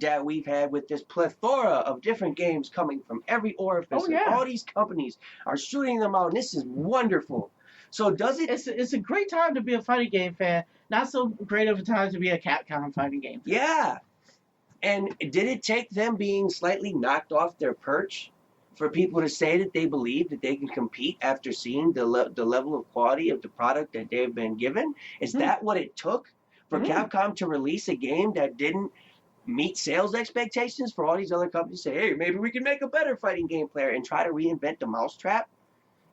that we've had, with this plethora of different games coming from every orifice. Oh, yeah. And all these companies are shooting them out, and this is wonderful. So does it... It's a great time to be a fighting game fan. Not so great of a time to be a Capcom fighting game fan. Yeah. And did it take them being slightly knocked off their perch for people to say that they believe that they can compete after seeing the level of quality of the product that they've been given? Is that what it took for Capcom to release a game that didn't meet sales expectations, for all these other companies to say, hey, maybe we can make a better fighting game player and try to reinvent the mousetrap?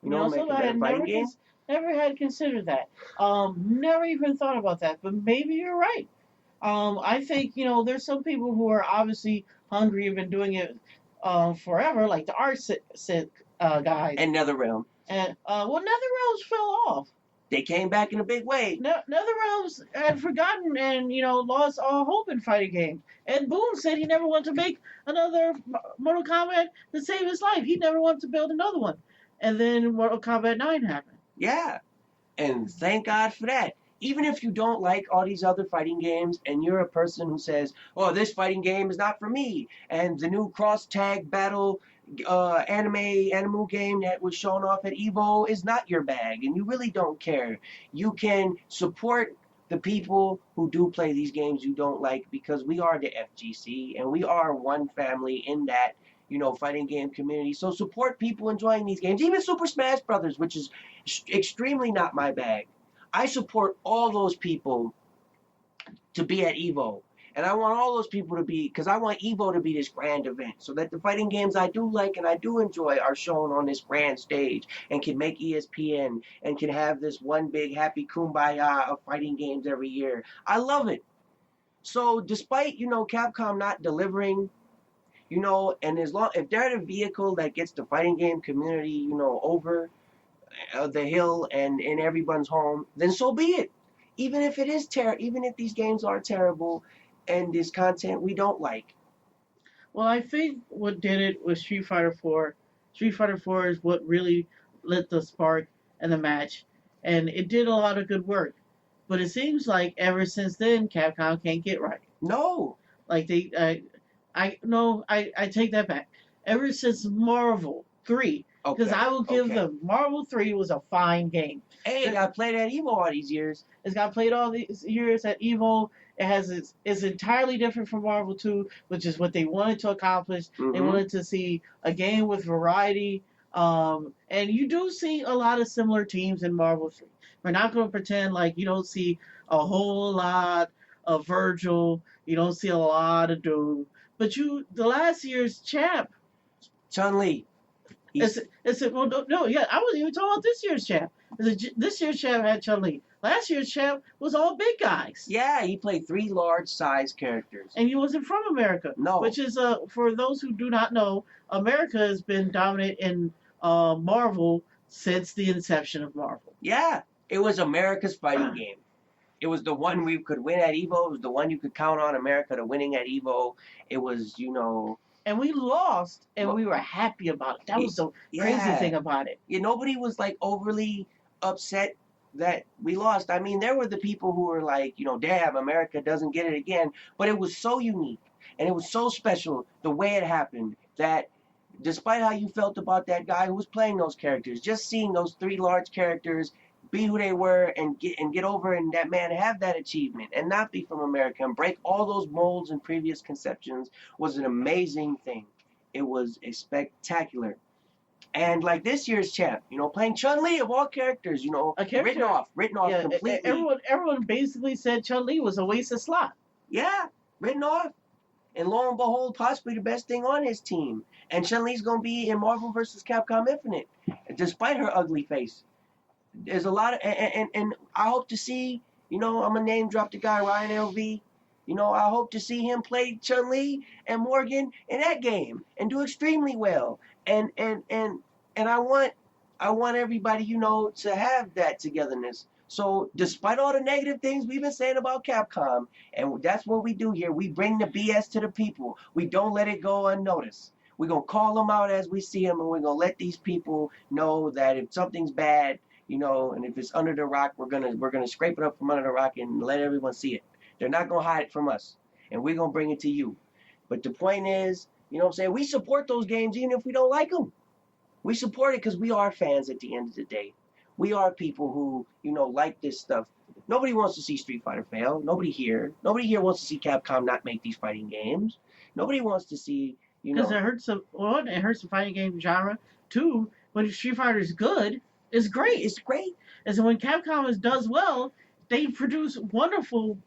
Make a better fighting game? Never had considered that. Never even thought about that, but maybe you're right. I think, there's some people who are obviously hungry and been doing it forever, like the art guys. And NetherRealm. And, NetherRealms fell off. They came back in a big way. NetherRealms had forgotten and, lost all hope in fighting games. And Boone said he never wanted to make another Mortal Kombat to save his life. He never wanted to build another one. And then Mortal Kombat 9 happened. Yeah. And thank God for that. Even if you don't like all these other fighting games and you're a person who says, oh, this fighting game is not for me, and the new cross-tag battle animal game that was shown off at EVO is not your bag, and you really don't care, you can support the people who do play these games you don't like, because we are the FGC, and we are one family in that, fighting game community. So support people enjoying these games. Even Super Smash Brothers, which is extremely not my bag. I support all those people to be at EVO. And I want all those people to be, because I want EVO to be this grand event, so that the fighting games I do like and I do enjoy are shown on this grand stage and can make ESPN and can have this one big happy kumbaya of fighting games every year. I love it. So despite, Capcom not delivering, and if they're the vehicle that gets the fighting game community, over the hill and in everyone's home, then so be it. Even if it is even if these games are terrible and this content we don't like. Well, I think what did it was Street Fighter 4. Street Fighter 4 is what really lit the spark in the match, and it did a lot of good work. But it seems like ever since then, Capcom can't get right. No. Like I take that back. Ever since Marvel 3, because I will give them, Marvel 3 was a fine game. Hey, it got played at EVO all these years. It's got played all these years at EVO. It has it's entirely different from Marvel 2, which is what they wanted to accomplish. They wanted to see a game with variety. And you do see a lot of similar teams in Marvel 3. We're not going to pretend like you don't see a whole lot of Virgil. You don't see a lot of Doom. But the last year's champ, Chun-Li. I wasn't even talking about this year's champ. This year's champ had Chun-Li. Last year's champ was all big guys. Yeah, he played 3 large-sized characters. And he wasn't from America. No. Which is, for those who do not know, America has been dominant in Marvel since the inception of Marvel. Yeah, it was America's fighting game. It was the one we could win at EVO. It was the one you could count on America to winning at EVO. It was, And we lost, and we were happy about it. That was the crazy thing about it. Yeah, nobody was, overly upset that we lost. I mean, there were the people who were like, damn, America doesn't get it again. But it was so unique, and it was so special the way it happened that despite how you felt about that guy who was playing those characters, just seeing those three large characters be who they were and get over and that man have that achievement and not be from America and break all those molds and previous conceptions was an amazing thing. It was a spectacular. And like this year's champ, playing Chun-Li of all characters, written off completely. Everyone basically said Chun-Li was a waste of slot. Yeah, written off. And lo and behold, possibly the best thing on his team. And Chun-Li's going to be in Marvel vs. Capcom Infinite, despite her ugly face. There's a lot of, and I hope to see, I'm going to name drop the guy, Ryan LV. I hope to see him play Chun-Li and Morgan in that game and do extremely well. And I want everybody, to have that togetherness. So despite all the negative things we've been saying about Capcom, and that's what we do here, we bring the BS to the people. We don't let it go unnoticed. We're going to call them out as we see them, and we're going to let these people know that if something's bad, and if it's under the rock, we're gonna scrape it up from under the rock and let everyone see it. They're not gonna hide it from us, and we're gonna bring it to you. But the point is, we support those games even if we don't like them. We support it because we are fans at the end of the day. We are people who, like this stuff. Nobody wants to see Street Fighter fail. Nobody here wants to see Capcom not make these fighting games. Nobody wants to see, Because it hurts the fighting game genre. Two, when Street Fighter is good, it's great. It's great. And so when Capcom does well, they produce wonderful,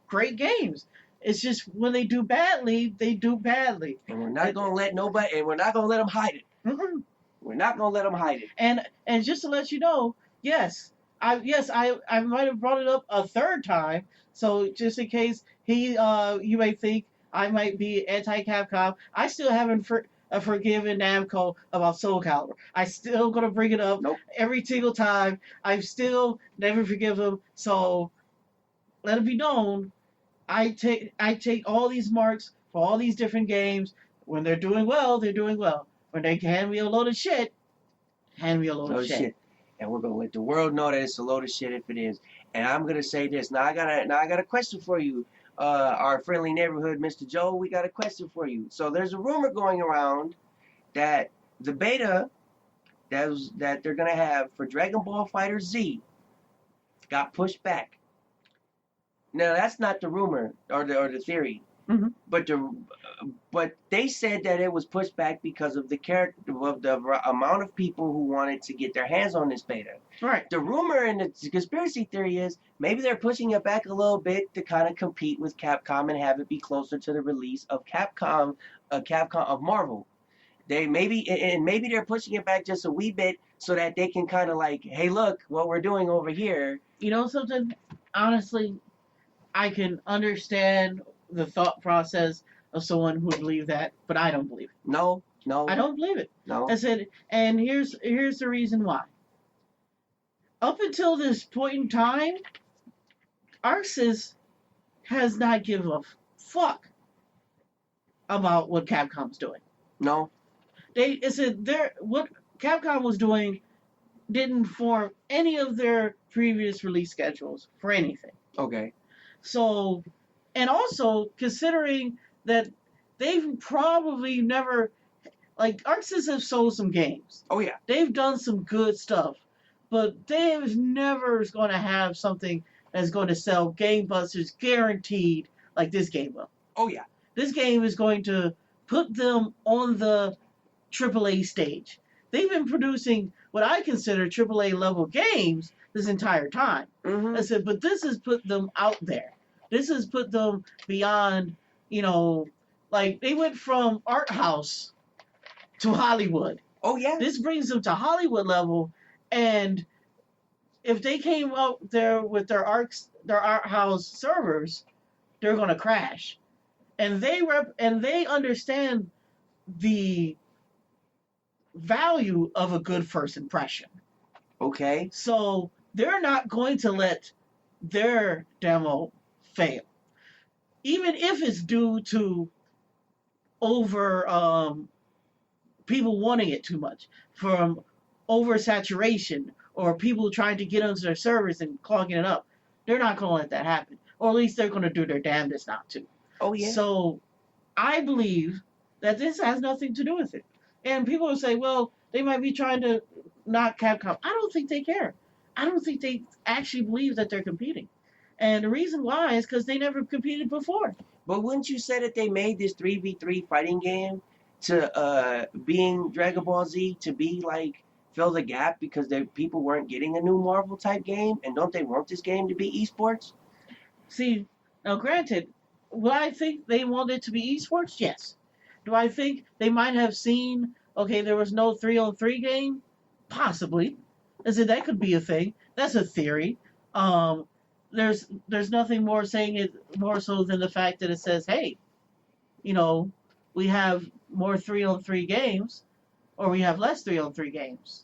great games. It's just when they do badly, they do badly. And we're not going to let nobody, and we're not going to let them hide it. Mm-hmm. We're not going to let them hide it. And just to let you know, I might have brought it up a third time. So just in case you may think I might be anti-Capcom, I still haven't forgiven Namco about Soul Calibur. I still gonna bring it up every single time. I've still never forgive them. So let it be known, I take all these marks for all these different games. When they're doing well, they're doing well. When they hand me a load of shit, hand me a load of shit. And we're gonna let the world know that it's a load of shit if it is. And I'm gonna say this. Now I got a question for you. Our friendly neighborhood, Mr. Joe, we got a question for you. So there's a rumor going around that the beta that they're gonna have for Dragon Ball Fighter Z got pushed back. Now that's not the rumor or the theory, mm-hmm. but they said that it was pushed back because of the amount of people who wanted to get their hands on this beta. Right. The rumor and the conspiracy theory is maybe they're pushing it back a little bit to kind of compete with Capcom and have it be closer to the release of Capcom of Marvel. Maybe they're pushing it back just a wee bit so that they can kind of like, hey, look what we're doing over here. You know something? Honestly, I can understand the thought process of someone who would believe that, but I don't believe it. No. I don't believe it. No. I said, and here's the reason why. Up until this point in time, ArcSys has not given a fuck about what Capcom's doing. No. What Capcom was doing didn't form any of their previous release schedules for anything. Okay. So, and also considering that they've probably never, like, ArcSys have sold some games. Oh yeah. They've done some good stuff, but they was never going to have something that's going to sell gangbusters guaranteed like this game will. Oh yeah. This game is going to put them on the AAA stage. They've been producing what I consider AAA level games this entire time. Mm-hmm. I said, but this has put them out there. This has put them beyond, like they went from art house to Hollywood. Oh yeah. This brings them to Hollywood level, and if they came out there with their art house servers, they're gonna crash. And they understand the value of a good first impression. Okay. So they're not going to let their demo fail, even if it's due to people wanting it too much, from oversaturation or people trying to get onto their servers and clogging it up. They're not going to let that happen, or at least they're going to do their damnedest not to. Oh yeah. So I believe that this has nothing to do with it. And people will say, well, they might be trying to knock Capcom. I don't think they care. I don't think they actually believe that they're competing. And the reason why is because they never competed before. But wouldn't you say that they made this 3v3 fighting game to being Dragon Ball Z to be like fill the gap because people weren't getting a new Marvel type game, and don't they want this game to be esports? See, now granted, would I think they wanted it to be esports? Yes. Do I think they might have seen, okay, there was no 3-on-3 game? Possibly. I said that could be a thing. That's a theory. There's nothing more saying it more so than the fact that it says, hey, we have more 3-on-3 games, or we have less 3-on-3 games.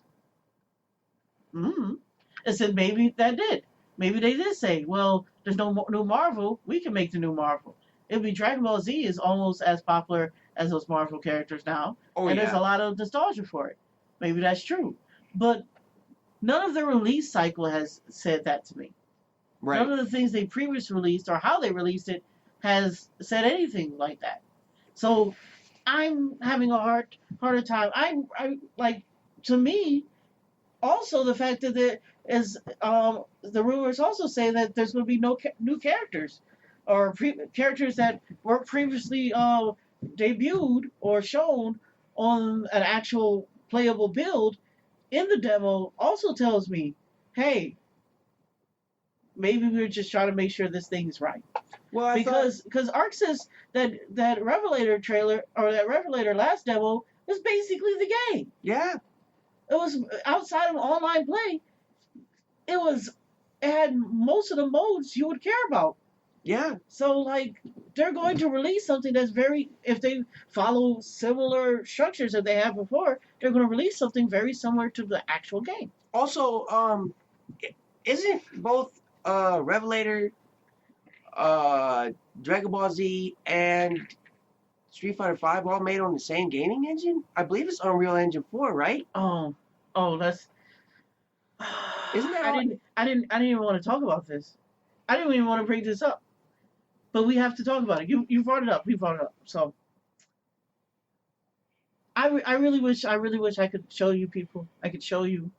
I said maybe that did. Maybe they did say, well, there's no new Marvel. We can make the new Marvel. It'd be Dragon Ball Z is almost as popular as those Marvel characters now. And there's a lot of nostalgia for it. Maybe that's true. But none of the release cycle has said that to me. Right. None of the things they previously released or how they released it has said anything like that. So I'm having a harder time. I like, to me, also the fact that there is the rumors also say that there's going to be no new characters or characters that weren't previously debuted or shown on an actual playable build in the demo. Also tells me, hey, maybe we're just trying to make sure this thing is right. Well, because Ark says that Revelator trailer or that Revelator last demo was basically the game. Yeah. It was outside of online play. It had most of the modes you would care about. Yeah. So like they're going to release something that's if they follow similar structures that they have before, they're going to release something very similar to the actual game. Also, isn't both Revelator, Dragon Ball Z, and Street Fighter V all made on the same gaming engine? I believe it's Unreal Engine 4, right? Oh, that's. Isn't that? I didn't even want to talk about this. I didn't even want to bring this up, but we have to talk about it. You brought it up. You brought it up. So I really wish I could show you people. I could show you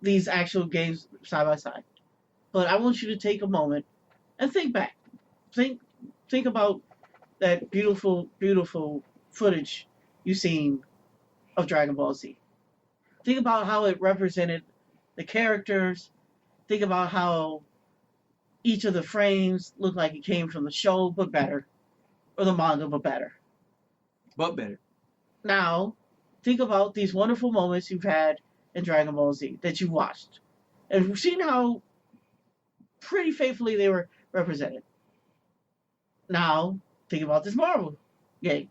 these actual games side by side. But I want you to take a moment and think back. Think about that beautiful, beautiful footage you've seen of Dragon Ball Z. Think about how it represented the characters. Think about how each of the frames looked like it came from the show, but better. Or the manga, but better. But better. Now, think about these wonderful moments you've had in Dragon Ball Z that you've watched. And we've seen how pretty faithfully they were represented. Now, think about this Marvel game.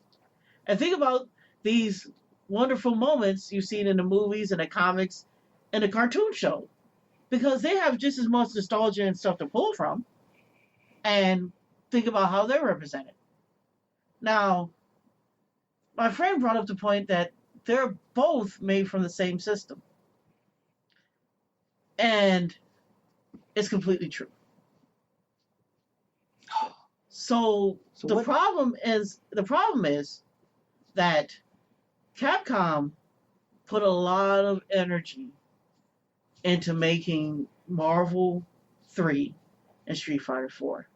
And think about these wonderful moments you've seen in the movies and the comics and the cartoon show. Because they have just as much nostalgia and stuff to pull from. And think about how they're represented. Now, my friend brought up the point that they're both made from the same system. And it's completely true. So the problem is that Capcom put a lot of energy into making Marvel 3 and Street Fighter 4.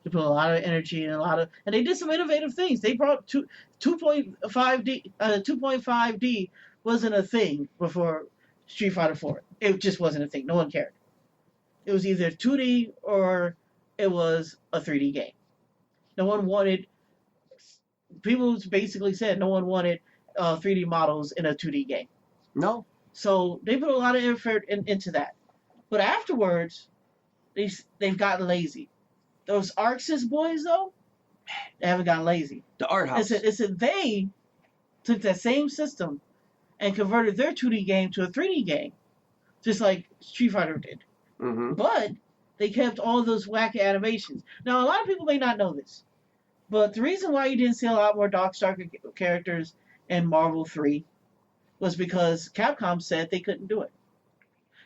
They put a lot of energy and they did some innovative things. They brought 2.5D. 2.5D wasn't a thing before Street Fighter 4. It just wasn't a thing. No one cared. It was either 2D or it was a 3D game. No one wanted. People basically said no one wanted 3D models in a 2D game. No. So they put a lot of effort into that. But afterwards, they've gotten lazy. Those ArcSys boys, though, they haven't gotten lazy. The art house. It's that they took that same system and converted their 2D game to a 3D game, just like Street Fighter did. Mm-hmm. But they kept all those wacky animations. Now, a lot of people may not know this, but the reason why you didn't see a lot more Darkstalker characters in Marvel 3 was because Capcom said they couldn't do it.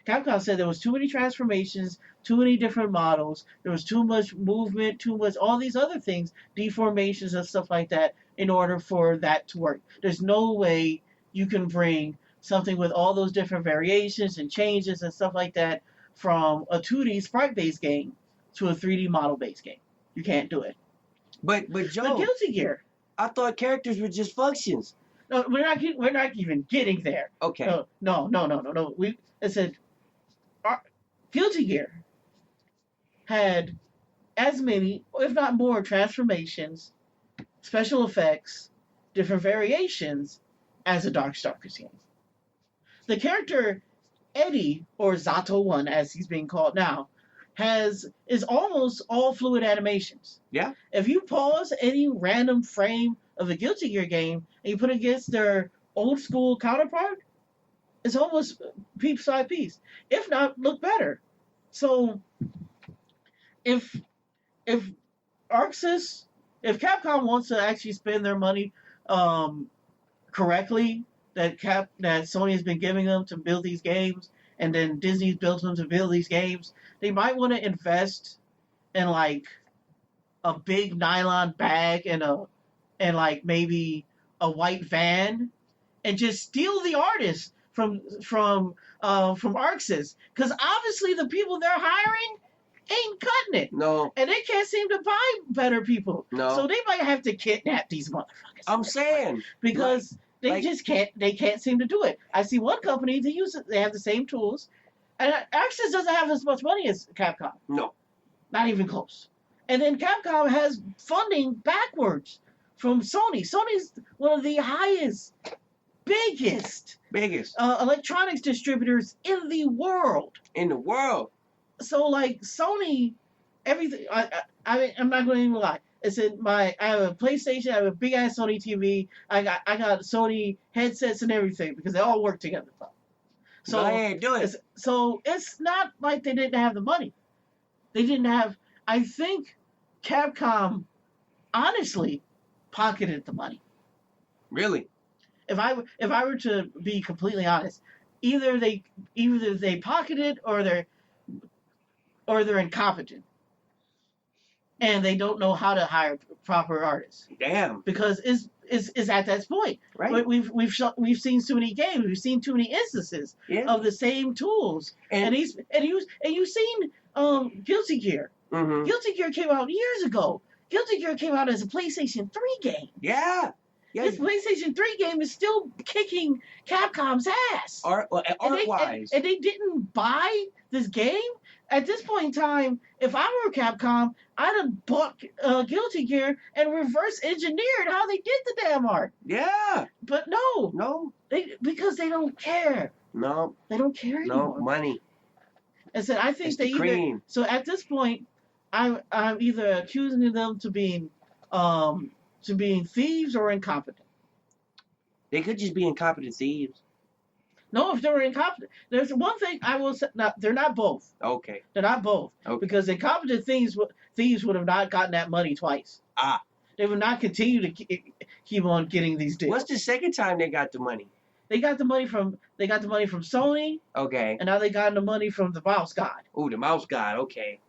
Capcom said there was too many transformations, too many different models, there was too much movement, too much all these other things, deformations and stuff like that in order for that to work. There's no way you can bring something with all those different variations and changes and stuff like that from a 2D sprite-based game to a 3D model-based game. You can't do it. But Joe, But Guilty Gear. I thought characters were just functions. No, we're not even getting there. Okay. No. I said, Guilty Gear had as many, if not more, transformations, special effects, different variations as a Darkstalkers game. The character Eddie, or Zato 1 as he's being called now, is almost all fluid animations. Yeah. If you pause any random frame of a Guilty Gear game and you put it against their old school counterpart, it's almost piece by piece. If not, look better. So if Arxis, if Capcom wants to actually spend their money correctly, that Sony has been giving them to build these games, and then Disney's built them to build these games, they might want to invest in like a big nylon bag and like maybe a white van, and just steal the artists from Arxis, because obviously the people they're hiring ain't cutting it. No. And they can't seem to buy better people. No. So they might have to kidnap these motherfuckers. I'm saying. Because they can't seem to do it. I see one company, they have the same tools, and Axis doesn't have as much money as Capcom. No. Not even close. And then Capcom has funding backwards from Sony. Sony's one of the biggest electronics distributors in the world. So like Sony, everything. I'm not going to even lie. It's I have a PlayStation. I have a big ass Sony TV. I got Sony headsets and everything because they all work together. So go ahead, do it. So it's not like they didn't have the money. They didn't have. I think Capcom honestly pocketed the money. Really? If I were to be completely honest, either they pocketed or they're incompetent, and they don't know how to hire proper artists. Damn. Because it's at that point. Right. We've seen too many games. We've seen too many instances of the same tools. And you've seen Guilty Gear. Mm-hmm. Guilty Gear came out years ago. Guilty Gear came out as a PlayStation 3 game. Yeah. This PlayStation 3 game is still kicking Capcom's ass. Art-wise. And they didn't buy this game? At this point in time, if I were Capcom, I'd have bought Guilty Gear and reverse engineered how they did the damn art. Yeah. But no. No. Because they don't care. No. They don't care anymore. No, money. And so I think it's cream. So at this point, I'm either accusing them to being thieves or incompetent. They could just be incompetent thieves. No, if they were incompetent. There's one thing I will say. No, they're not both. Okay. They're not both. Okay. Because incompetent thieves would have not gotten that money twice. Ah. They would not continue to keep on getting these deals. What's the second time they got the money? They got the money from Sony. Okay. And now they got the money from the Mouse God. Ooh, the Mouse God. Okay.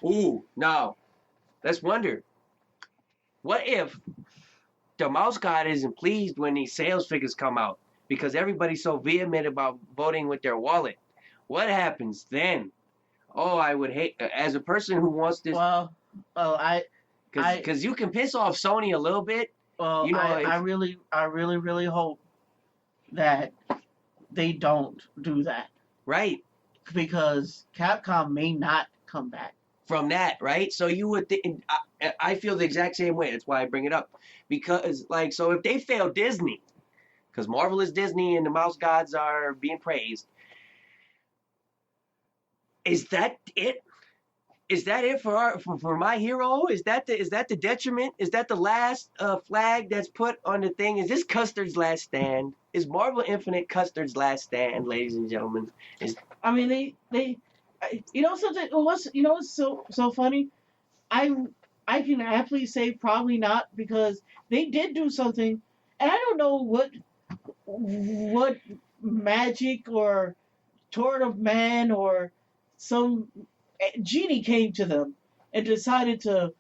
Ooh, now, let's wonder. What if the Mouse God isn't pleased when these sales figures come out because everybody's so vehement about voting with their wallet? What happens then? Oh, I would hate, as a person who wants this. Well, because you can piss off Sony a little bit. Well, you know, I really hope that they don't do that. Right. Because Capcom may not come back from that, right? So you would think, I feel the exact same way. That's why I bring it up. Because, like, so if they fail Disney, because Marvel is Disney and the Mouse Gods are being praised, is that it? Is that it for My Hero? Is that the detriment? Is that the last flag that's put on the thing? Is this Custard's last stand? Is Marvel Infinite Custard's last stand, ladies and gentlemen? I mean, they you know something? What's so funny? I can happily say probably not, because they did do something, and I don't know what magic or Torrent of Man or some genie came to them and decided to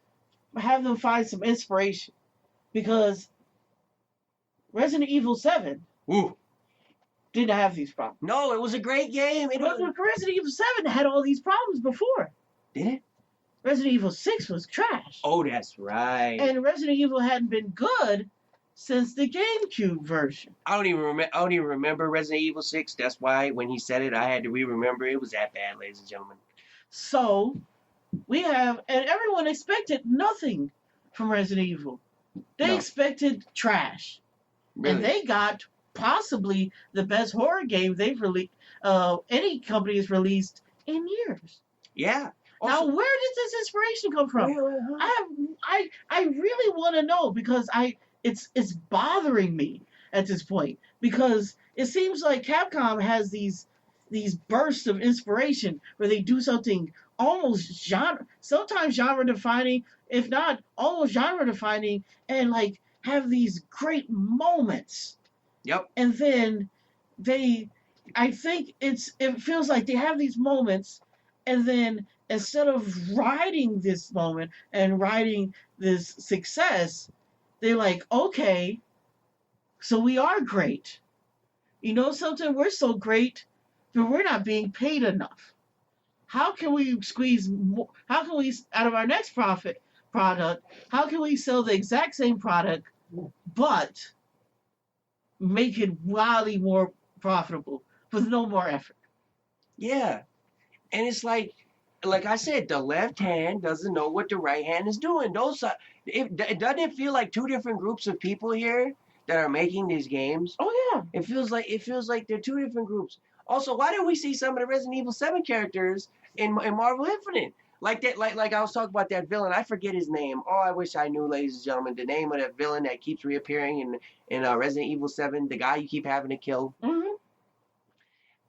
have them find some inspiration, because Resident Evil 7 Ooh. didn't have these problems. No, it was a great game. But Resident Evil 7 had all these problems before. Did it? Resident Evil 6 was trash. Oh, that's right. And Resident Evil hadn't been good since the GameCube version. I don't even remember Resident Evil 6. That's why when he said it, I had to re-remember. It was that bad, ladies and gentlemen. So, we have, and everyone expected nothing from Resident Evil. They expected trash. Really? And they got possibly the best horror game they've released, any company has released in years. Yeah. Also, now, where did this inspiration come from? I really want to know, because it's bothering me at this point, because it seems like Capcom has these bursts of inspiration where they do something almost sometimes genre defining, if not almost genre defining, and like have these great moments. Yep. And then I think it feels like they have these moments, and then instead of riding this moment and riding this success, they're like, okay, so we are great. You know something? We're so great, but we're not being paid enough. How can we squeeze more? How can we, out of our next product, how can we sell the exact same product, but make it wildly more profitable with no more effort? Yeah. And it's like I said, the left hand doesn't know what the right hand is doing. It doesn't feel like two different groups of people here that are making these games. Oh yeah. It feels like they're two different groups. Also, why didn't we see some of the Resident Evil 7 characters in Marvel Infinite? Like that, like I was talking about that villain. I forget his name. Oh, I wish I knew, ladies and gentlemen, the name of that villain that keeps reappearing in Resident Evil 7. The guy you keep having to kill. Mm-hmm.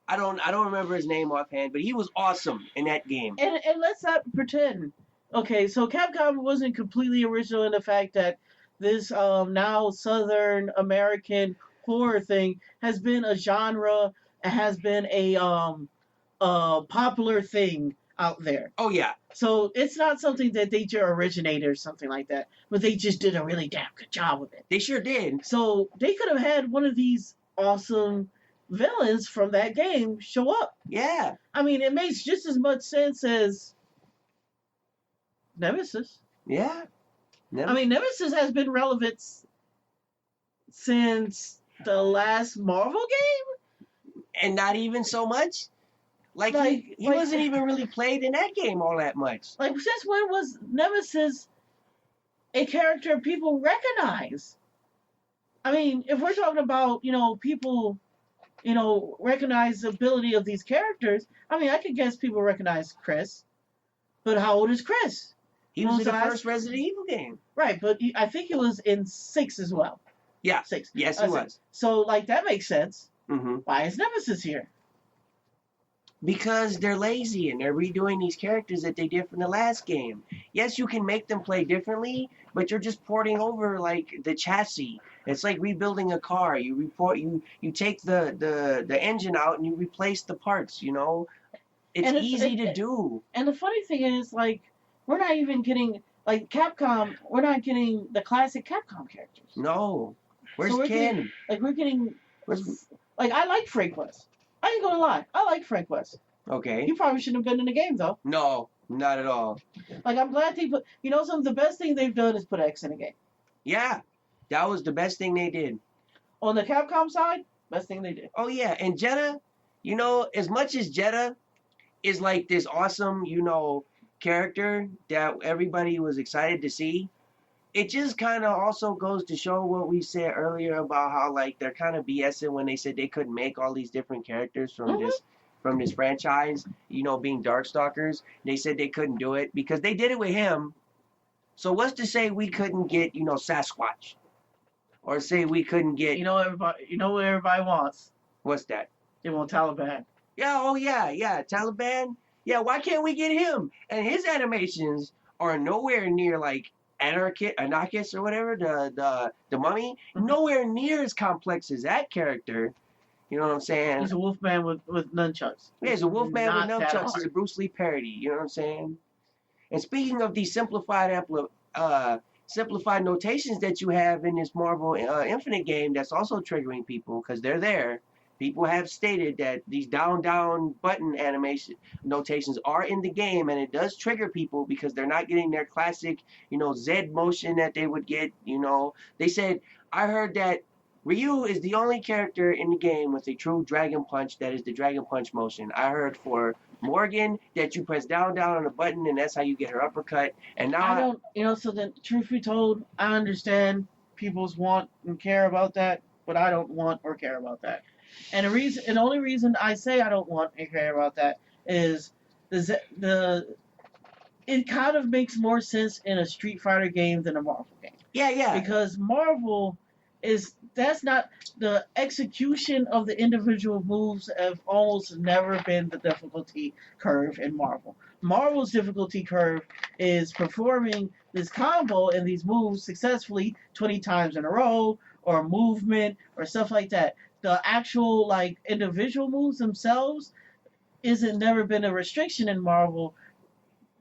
I don't remember his name offhand, but he was awesome in that game. And let's not pretend. Okay, so Capcom wasn't completely original in the fact that this now Southern American horror thing has been a genre, has been a popular thing out there. Oh yeah. So it's not something that they just originated or something like that, but they just did a really damn good job with it. They sure did. So they could have had one of these awesome villains from that game show up. Yeah. I mean, it makes just as much sense as Nemesis. Yeah. I mean, Nemesis has been relevant since the last Marvel game. And not even so much. Like he wasn't even really played in that game all that much. Like, since when was Nemesis a character people recognize? I mean, if we're talking about, people, recognize the ability of these characters, I mean, I could guess people recognize Chris. But how old is Chris? He was in the first Resident Evil game. Right, but I think he was in 6 as well. Yeah. 6. Yes, he was. So, that makes sense. Mm-hmm. Why is Nemesis here? Because they're lazy and they're redoing these characters that they did from the last game. Yes, you can make them play differently, but you're just porting over the chassis. It's like rebuilding a car. You take the engine out and you replace the parts. It's easy to do. And the funny thing is, we're not even getting Capcom. We're not getting the classic Capcom characters. No, where's Ken? We're getting. I like Frank West. I ain't gonna lie. I like Frank West. Okay. He probably shouldn't have been in the game, though. No, not at all. I'm glad they put... some of the best thing they've done is put X in the game. Yeah. That was the best thing they did. On the Capcom side, best thing they did. Oh, yeah. And Jeddah, as much as Jeddah is this awesome, character that everybody was excited to see, it just kind of also goes to show what we said earlier about how they're kind of BSing when they said they couldn't make all these different characters from this franchise, being Darkstalkers. They said they couldn't do it because they did it with him. So what's to say we couldn't get, Sasquatch? Or say we couldn't get... what everybody wants? What's that? They want Taliban. Yeah, oh yeah, Taliban. Yeah, why can't we get him? And his animations are nowhere near Anarchist or whatever, the mummy, nowhere near as complex as that character. You know what I'm saying? He's a wolfman with nunchucks. Yeah, he's a wolfman with nunchucks. He's a Bruce Lee parody. You know what I'm saying? And speaking of these simplified simplified notations that you have in this Marvel Infinite game that's also triggering people because they're there. People have stated that these down button animation notations are in the game, and it does trigger people because they're not getting their classic, Z motion that they would get. They said, I heard that Ryu is the only character in the game with a true Dragon Punch that is the Dragon Punch motion. I heard for Morgan that you press down on a button and that's how you get her uppercut. And now I don't, so then, truth be told, I understand people's want and care about that, but I don't want or care about that. And the only reason I say I don't want and care about that is it kind of makes more sense in a Street Fighter game than a Marvel game. Yeah. Because Marvel that's not the execution of the individual moves have almost never been the difficulty curve in Marvel. Marvel's difficulty curve is performing this combo and these moves successfully 20 times in a row, or movement or stuff like that. The actual individual moves themselves isn't never been a restriction in Marvel,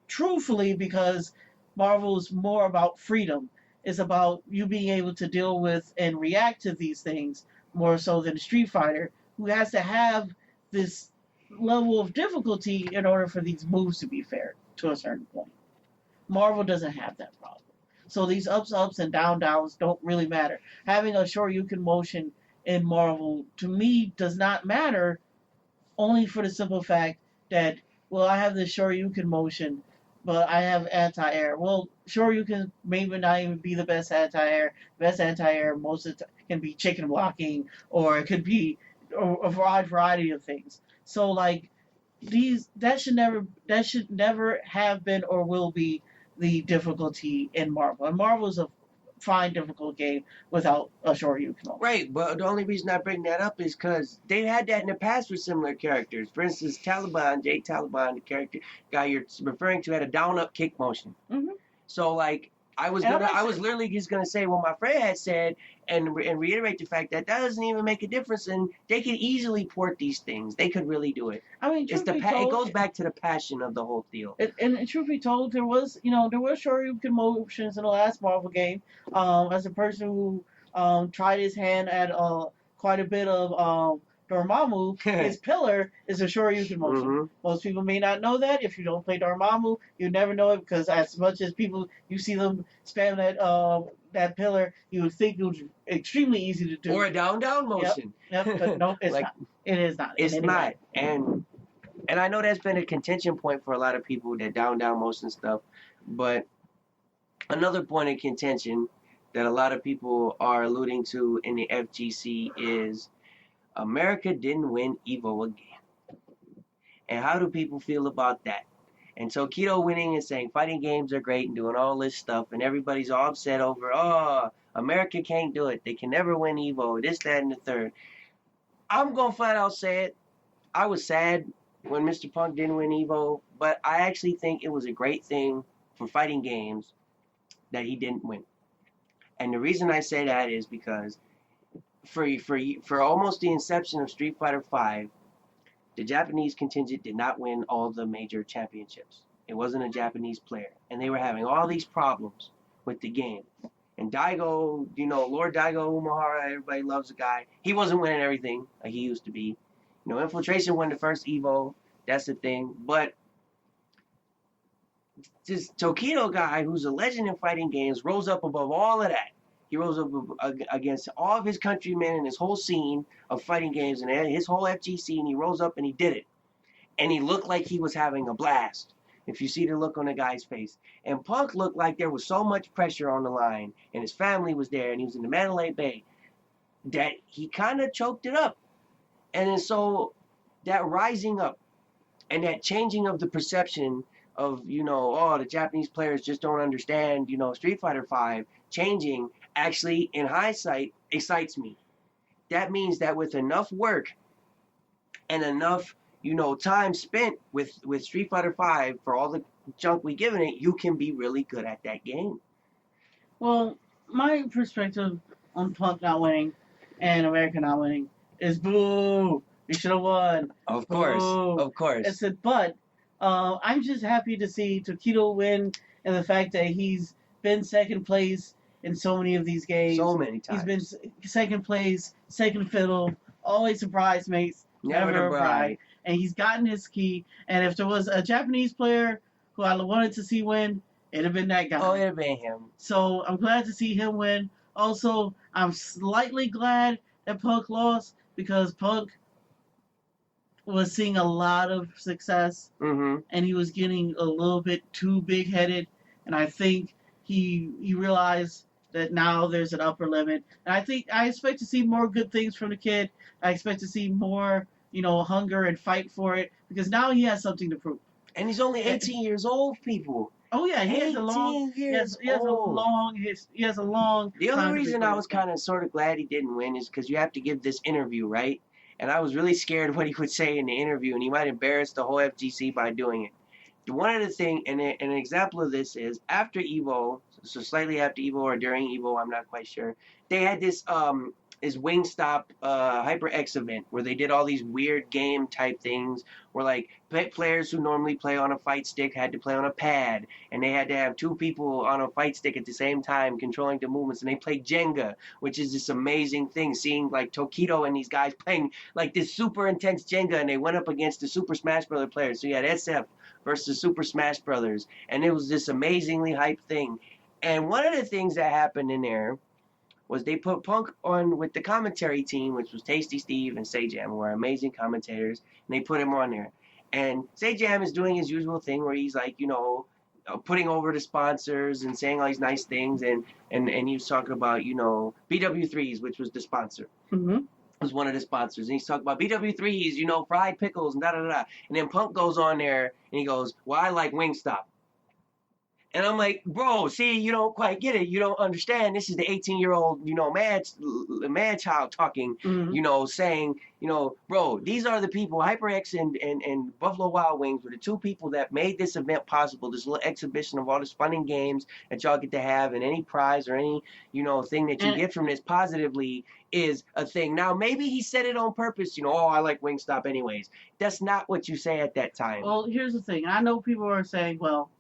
truthfully, because Marvel's more about freedom. It's about you being able to deal with and react to these things more so than Street Fighter, who has to have this level of difficulty in order for these moves to be fair to a certain point. Marvel doesn't have that problem. So these ups and downs don't really matter. Having a Shoryuken motion in Marvel, to me, does not matter, only for the simple fact that, well, I have this Shoryuken motion, but I have anti-air. Well, Shoryuken may not even be the best anti-air. Best anti-air most of the time can be chicken blocking, or it could be a wide variety of things. So, that should never have been or will be the difficulty in Marvel. And Marvel is a fine, difficult game without a Shoryuken motion. Right, but the only reason I bring that up is because they had that in the past with similar characters. For instance, Jake Taliban, the character guy you're referring to, had a down-up kick motion. Mm-hmm. So, I was literally just gonna say what my friend had said and reiterate the fact that doesn't even make a difference, and they could easily port these things. They could really do it. I mean, it goes back to the passion of the whole deal. And truth be told, there was Shoryuken motions in the last Marvel game. As a person who tried his hand at quite a bit of Dormammu, his pillar is a Shoryuken motion. Mm-hmm. Most people may not know that. If you don't play Dormammu, you never know it, because as much as you see them spam that pillar, you would think it was extremely easy to do. Or a down motion. Yep, but no, it's not. It is not. It's not. And I know that's been a contention point for a lot of people, that down motion stuff. But another point of contention that a lot of people are alluding to in the FGC is America didn't win EVO again. And how do people feel about that? And Tokido winning and saying fighting games are great and doing all this stuff, and everybody's all upset over, America can't do it. They can never win EVO, this, that, and the third. I'm going to flat out say it. I was sad when Mr. Punk didn't win EVO, but I actually think it was a great thing for fighting games that he didn't win. And the reason I say that is because for almost the inception of Street Fighter V, the Japanese contingent did not win all the major championships. It wasn't a Japanese player. And they were having all these problems with the game. And Daigo, Lord Daigo Umehara, everybody loves the guy. He wasn't winning everything like he used to be. Infiltration won the first EVO. That's the thing. But this Tokido guy, who's a legend in fighting games, rose up above all of that. He rose up against all of his countrymen and his whole scene of fighting games and his whole FGC, and he rose up and he did it. And he looked like he was having a blast, if you see the look on the guy's face. And Punk looked like there was so much pressure on the line, and his family was there, and he was in the Mandalay Bay, that he kind of choked it up. And then so that rising up and that changing of the perception of, the Japanese players just don't understand, Street Fighter V, changing actually, in hindsight, excites me. That means that with enough work and enough, time spent with Street Fighter V, for all the junk we given it, you can be really good at that game. Well, my perspective on Punk not winning and America not winning is boo. We should have won. Of course. But I'm just happy to see Tokido win, and the fact that he's been second place in so many of these games. So many times. He's been second place, second fiddle, always a bridesmaid, Never the bride. and he's gotten his key. And if there was a Japanese player who I wanted to see win, it'd have been that guy. Oh, it'd have been him. So I'm glad to see him win. Also, I'm slightly glad that Punk lost because Punk was seeing a lot of success, and he was getting a little bit too big-headed. And I think he realized that now there's an upper limit. And I expect to see more good things from the kid. I expect to see more, hunger and fight for it because now he has something to prove. And he's only 18 years old, people. Oh yeah, he has a long. He has a long. The only reason I was kind of sort of glad he didn't win is because you have to give this interview, right? And I was really scared of what he would say in the interview, and he might embarrass the whole FGC by doing it. One of the things, and an example of this is after Evo, so slightly after Evo or during Evo, I'm not quite sure. They had this Wingstop HyperX event where they did all these weird game type things where like players who normally play on a fight stick had to play on a pad, and they had to have two people on a fight stick at the same time controlling the movements, and they played Jenga, which is this amazing thing, seeing like Tokido and these guys playing like this super intense Jenga, and they went up against the Super Smash Bros. Players. So you had SF versus Super Smash Brothers, and it was this amazingly hyped thing. And one of the things that happened in there was they put Punk on with the commentary team, which was Tasty Steve and Sajam, who are amazing commentators, and they put him on there. And Sajam is doing his usual thing where he's like, putting over the sponsors and saying all these nice things, and he was talking about, BW3s, which was the sponsor. Was one of the sponsors, and he's talking about BW3s, fried pickles and da-da-da. And then Punk goes on there, and he goes, well, I like Wingstop. And I'm like, bro, see, you don't quite get it. You don't understand. This is the 18-year-old, man child talking, saying, bro, these are the people, HyperX and Buffalo Wild Wings were the two people that made this event possible, this little exhibition of all this fun and games that y'all get to have, and any prize or any, thing that you get from this positively is a thing. Now, maybe he said it on purpose, oh, I like Wingstop anyways. That's not what you say at that time. Well, here's the thing. I know people are saying, well,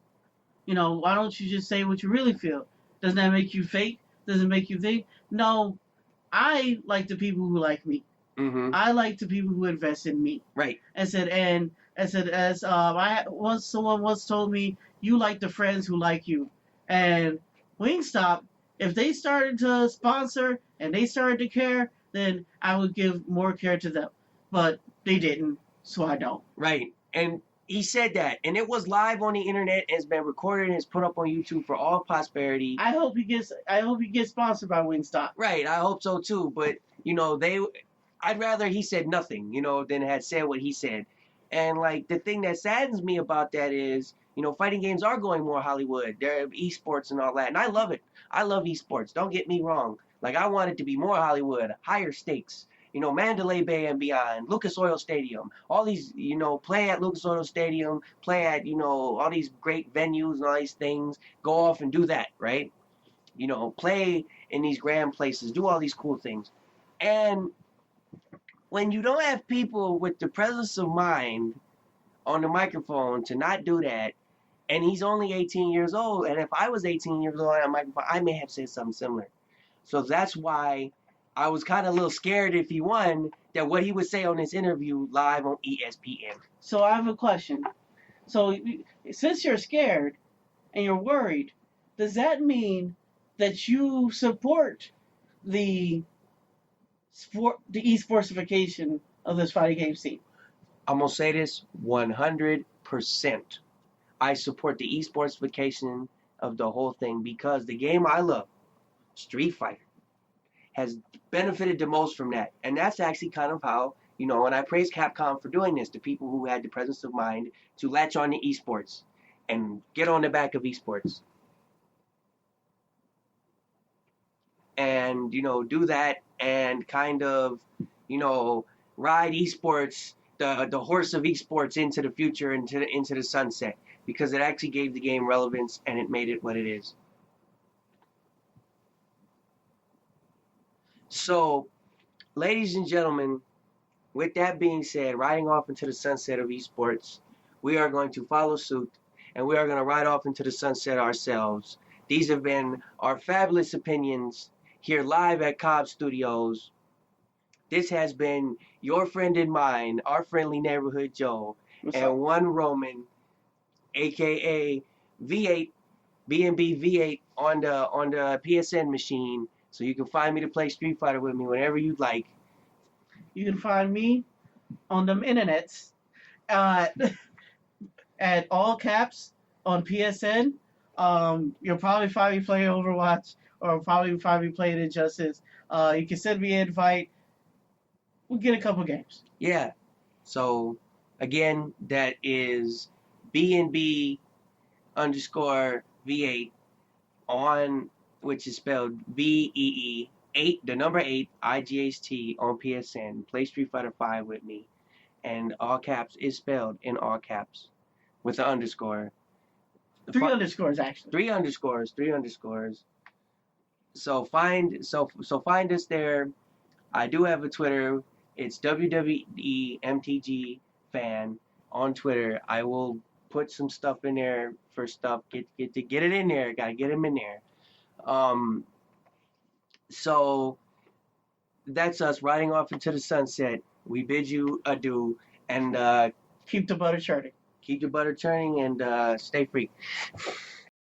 why don't you just say what you really feel? Doesn't that make you fake? Does it make you think? No, I like the people who like me. I like the people who invest in me. Right. Someone once told me, you like the friends who like you. And Wingstop, if they started to sponsor and they started to care, then I would give more care to them. But they didn't, so I don't. Right. And he said that, and it was live on the internet, and it's been recorded and it's put up on YouTube for all prosperity. I hope he gets sponsored by Wingstop. Right, I hope so too. But I'd rather he said nothing, than had said what he said. And like the thing that saddens me about that is, fighting games are going more Hollywood. They're esports and all that, and I love it. I love esports. Don't get me wrong. Like I want it to be more Hollywood, higher stakes. Mandalay Bay and beyond, Lucas Oil Stadium, all these, play at Lucas Oil Stadium, play at, all these great venues and all these things, go off and do that, right? Play in these grand places, do all these cool things. And when you don't have people with the presence of mind on the microphone to not do that, and he's only 18 years old, and if I was 18 years old on a microphone, I may have said something similar. So that's why I was kind of a little scared if he won that what he would say on this interview live on ESPN. So I have a question. So since you're scared and you're worried, does that mean that you support the esportsification of this fighting game scene? I'm going to say this 100%. I support the esportsification of the whole thing because the game I love, Street Fighter, has benefited the most from that. And that's actually kind of how, and I praise Capcom for doing this, the people who had the presence of mind to latch on to esports and get on the back of esports. And, do that and kind of, ride esports, the horse of esports into the future, into the sunset, because it actually gave the game relevance and it made it what it is. So, ladies and gentlemen, with that being said, riding off into the sunset of esports, we are going to follow suit, and we are going to ride off into the sunset ourselves These have been our fabulous opinions here live at Cobb Studios. This has been your friend and mine, our friendly neighborhood Joe, What's and up? one Roman, aka V8, B&B V8 on the PSN machine. So you can find me to play Street Fighter with me whenever you'd like. You can find me on them internets at all caps on PSN. You'll probably find me playing Overwatch or probably find me playing Injustice. You can send me an invite. We'll get a couple games. Yeah. So again, that is B&B underscore V8 on, which is spelled VEE 8, the number 8 IGHT on PSN. Play Street Fighter 5 with me, and all caps is spelled in all caps with an underscore. Three underscores actually. Three underscores. So find us there. I do have a Twitter. It's WWEMTG fan on Twitter. I will put some stuff in there for stuff. Get it in there. Gotta get them in there. So that's us riding off into the sunset. We bid you adieu, and Keep the butter churning. keep the butter churning, and stay free.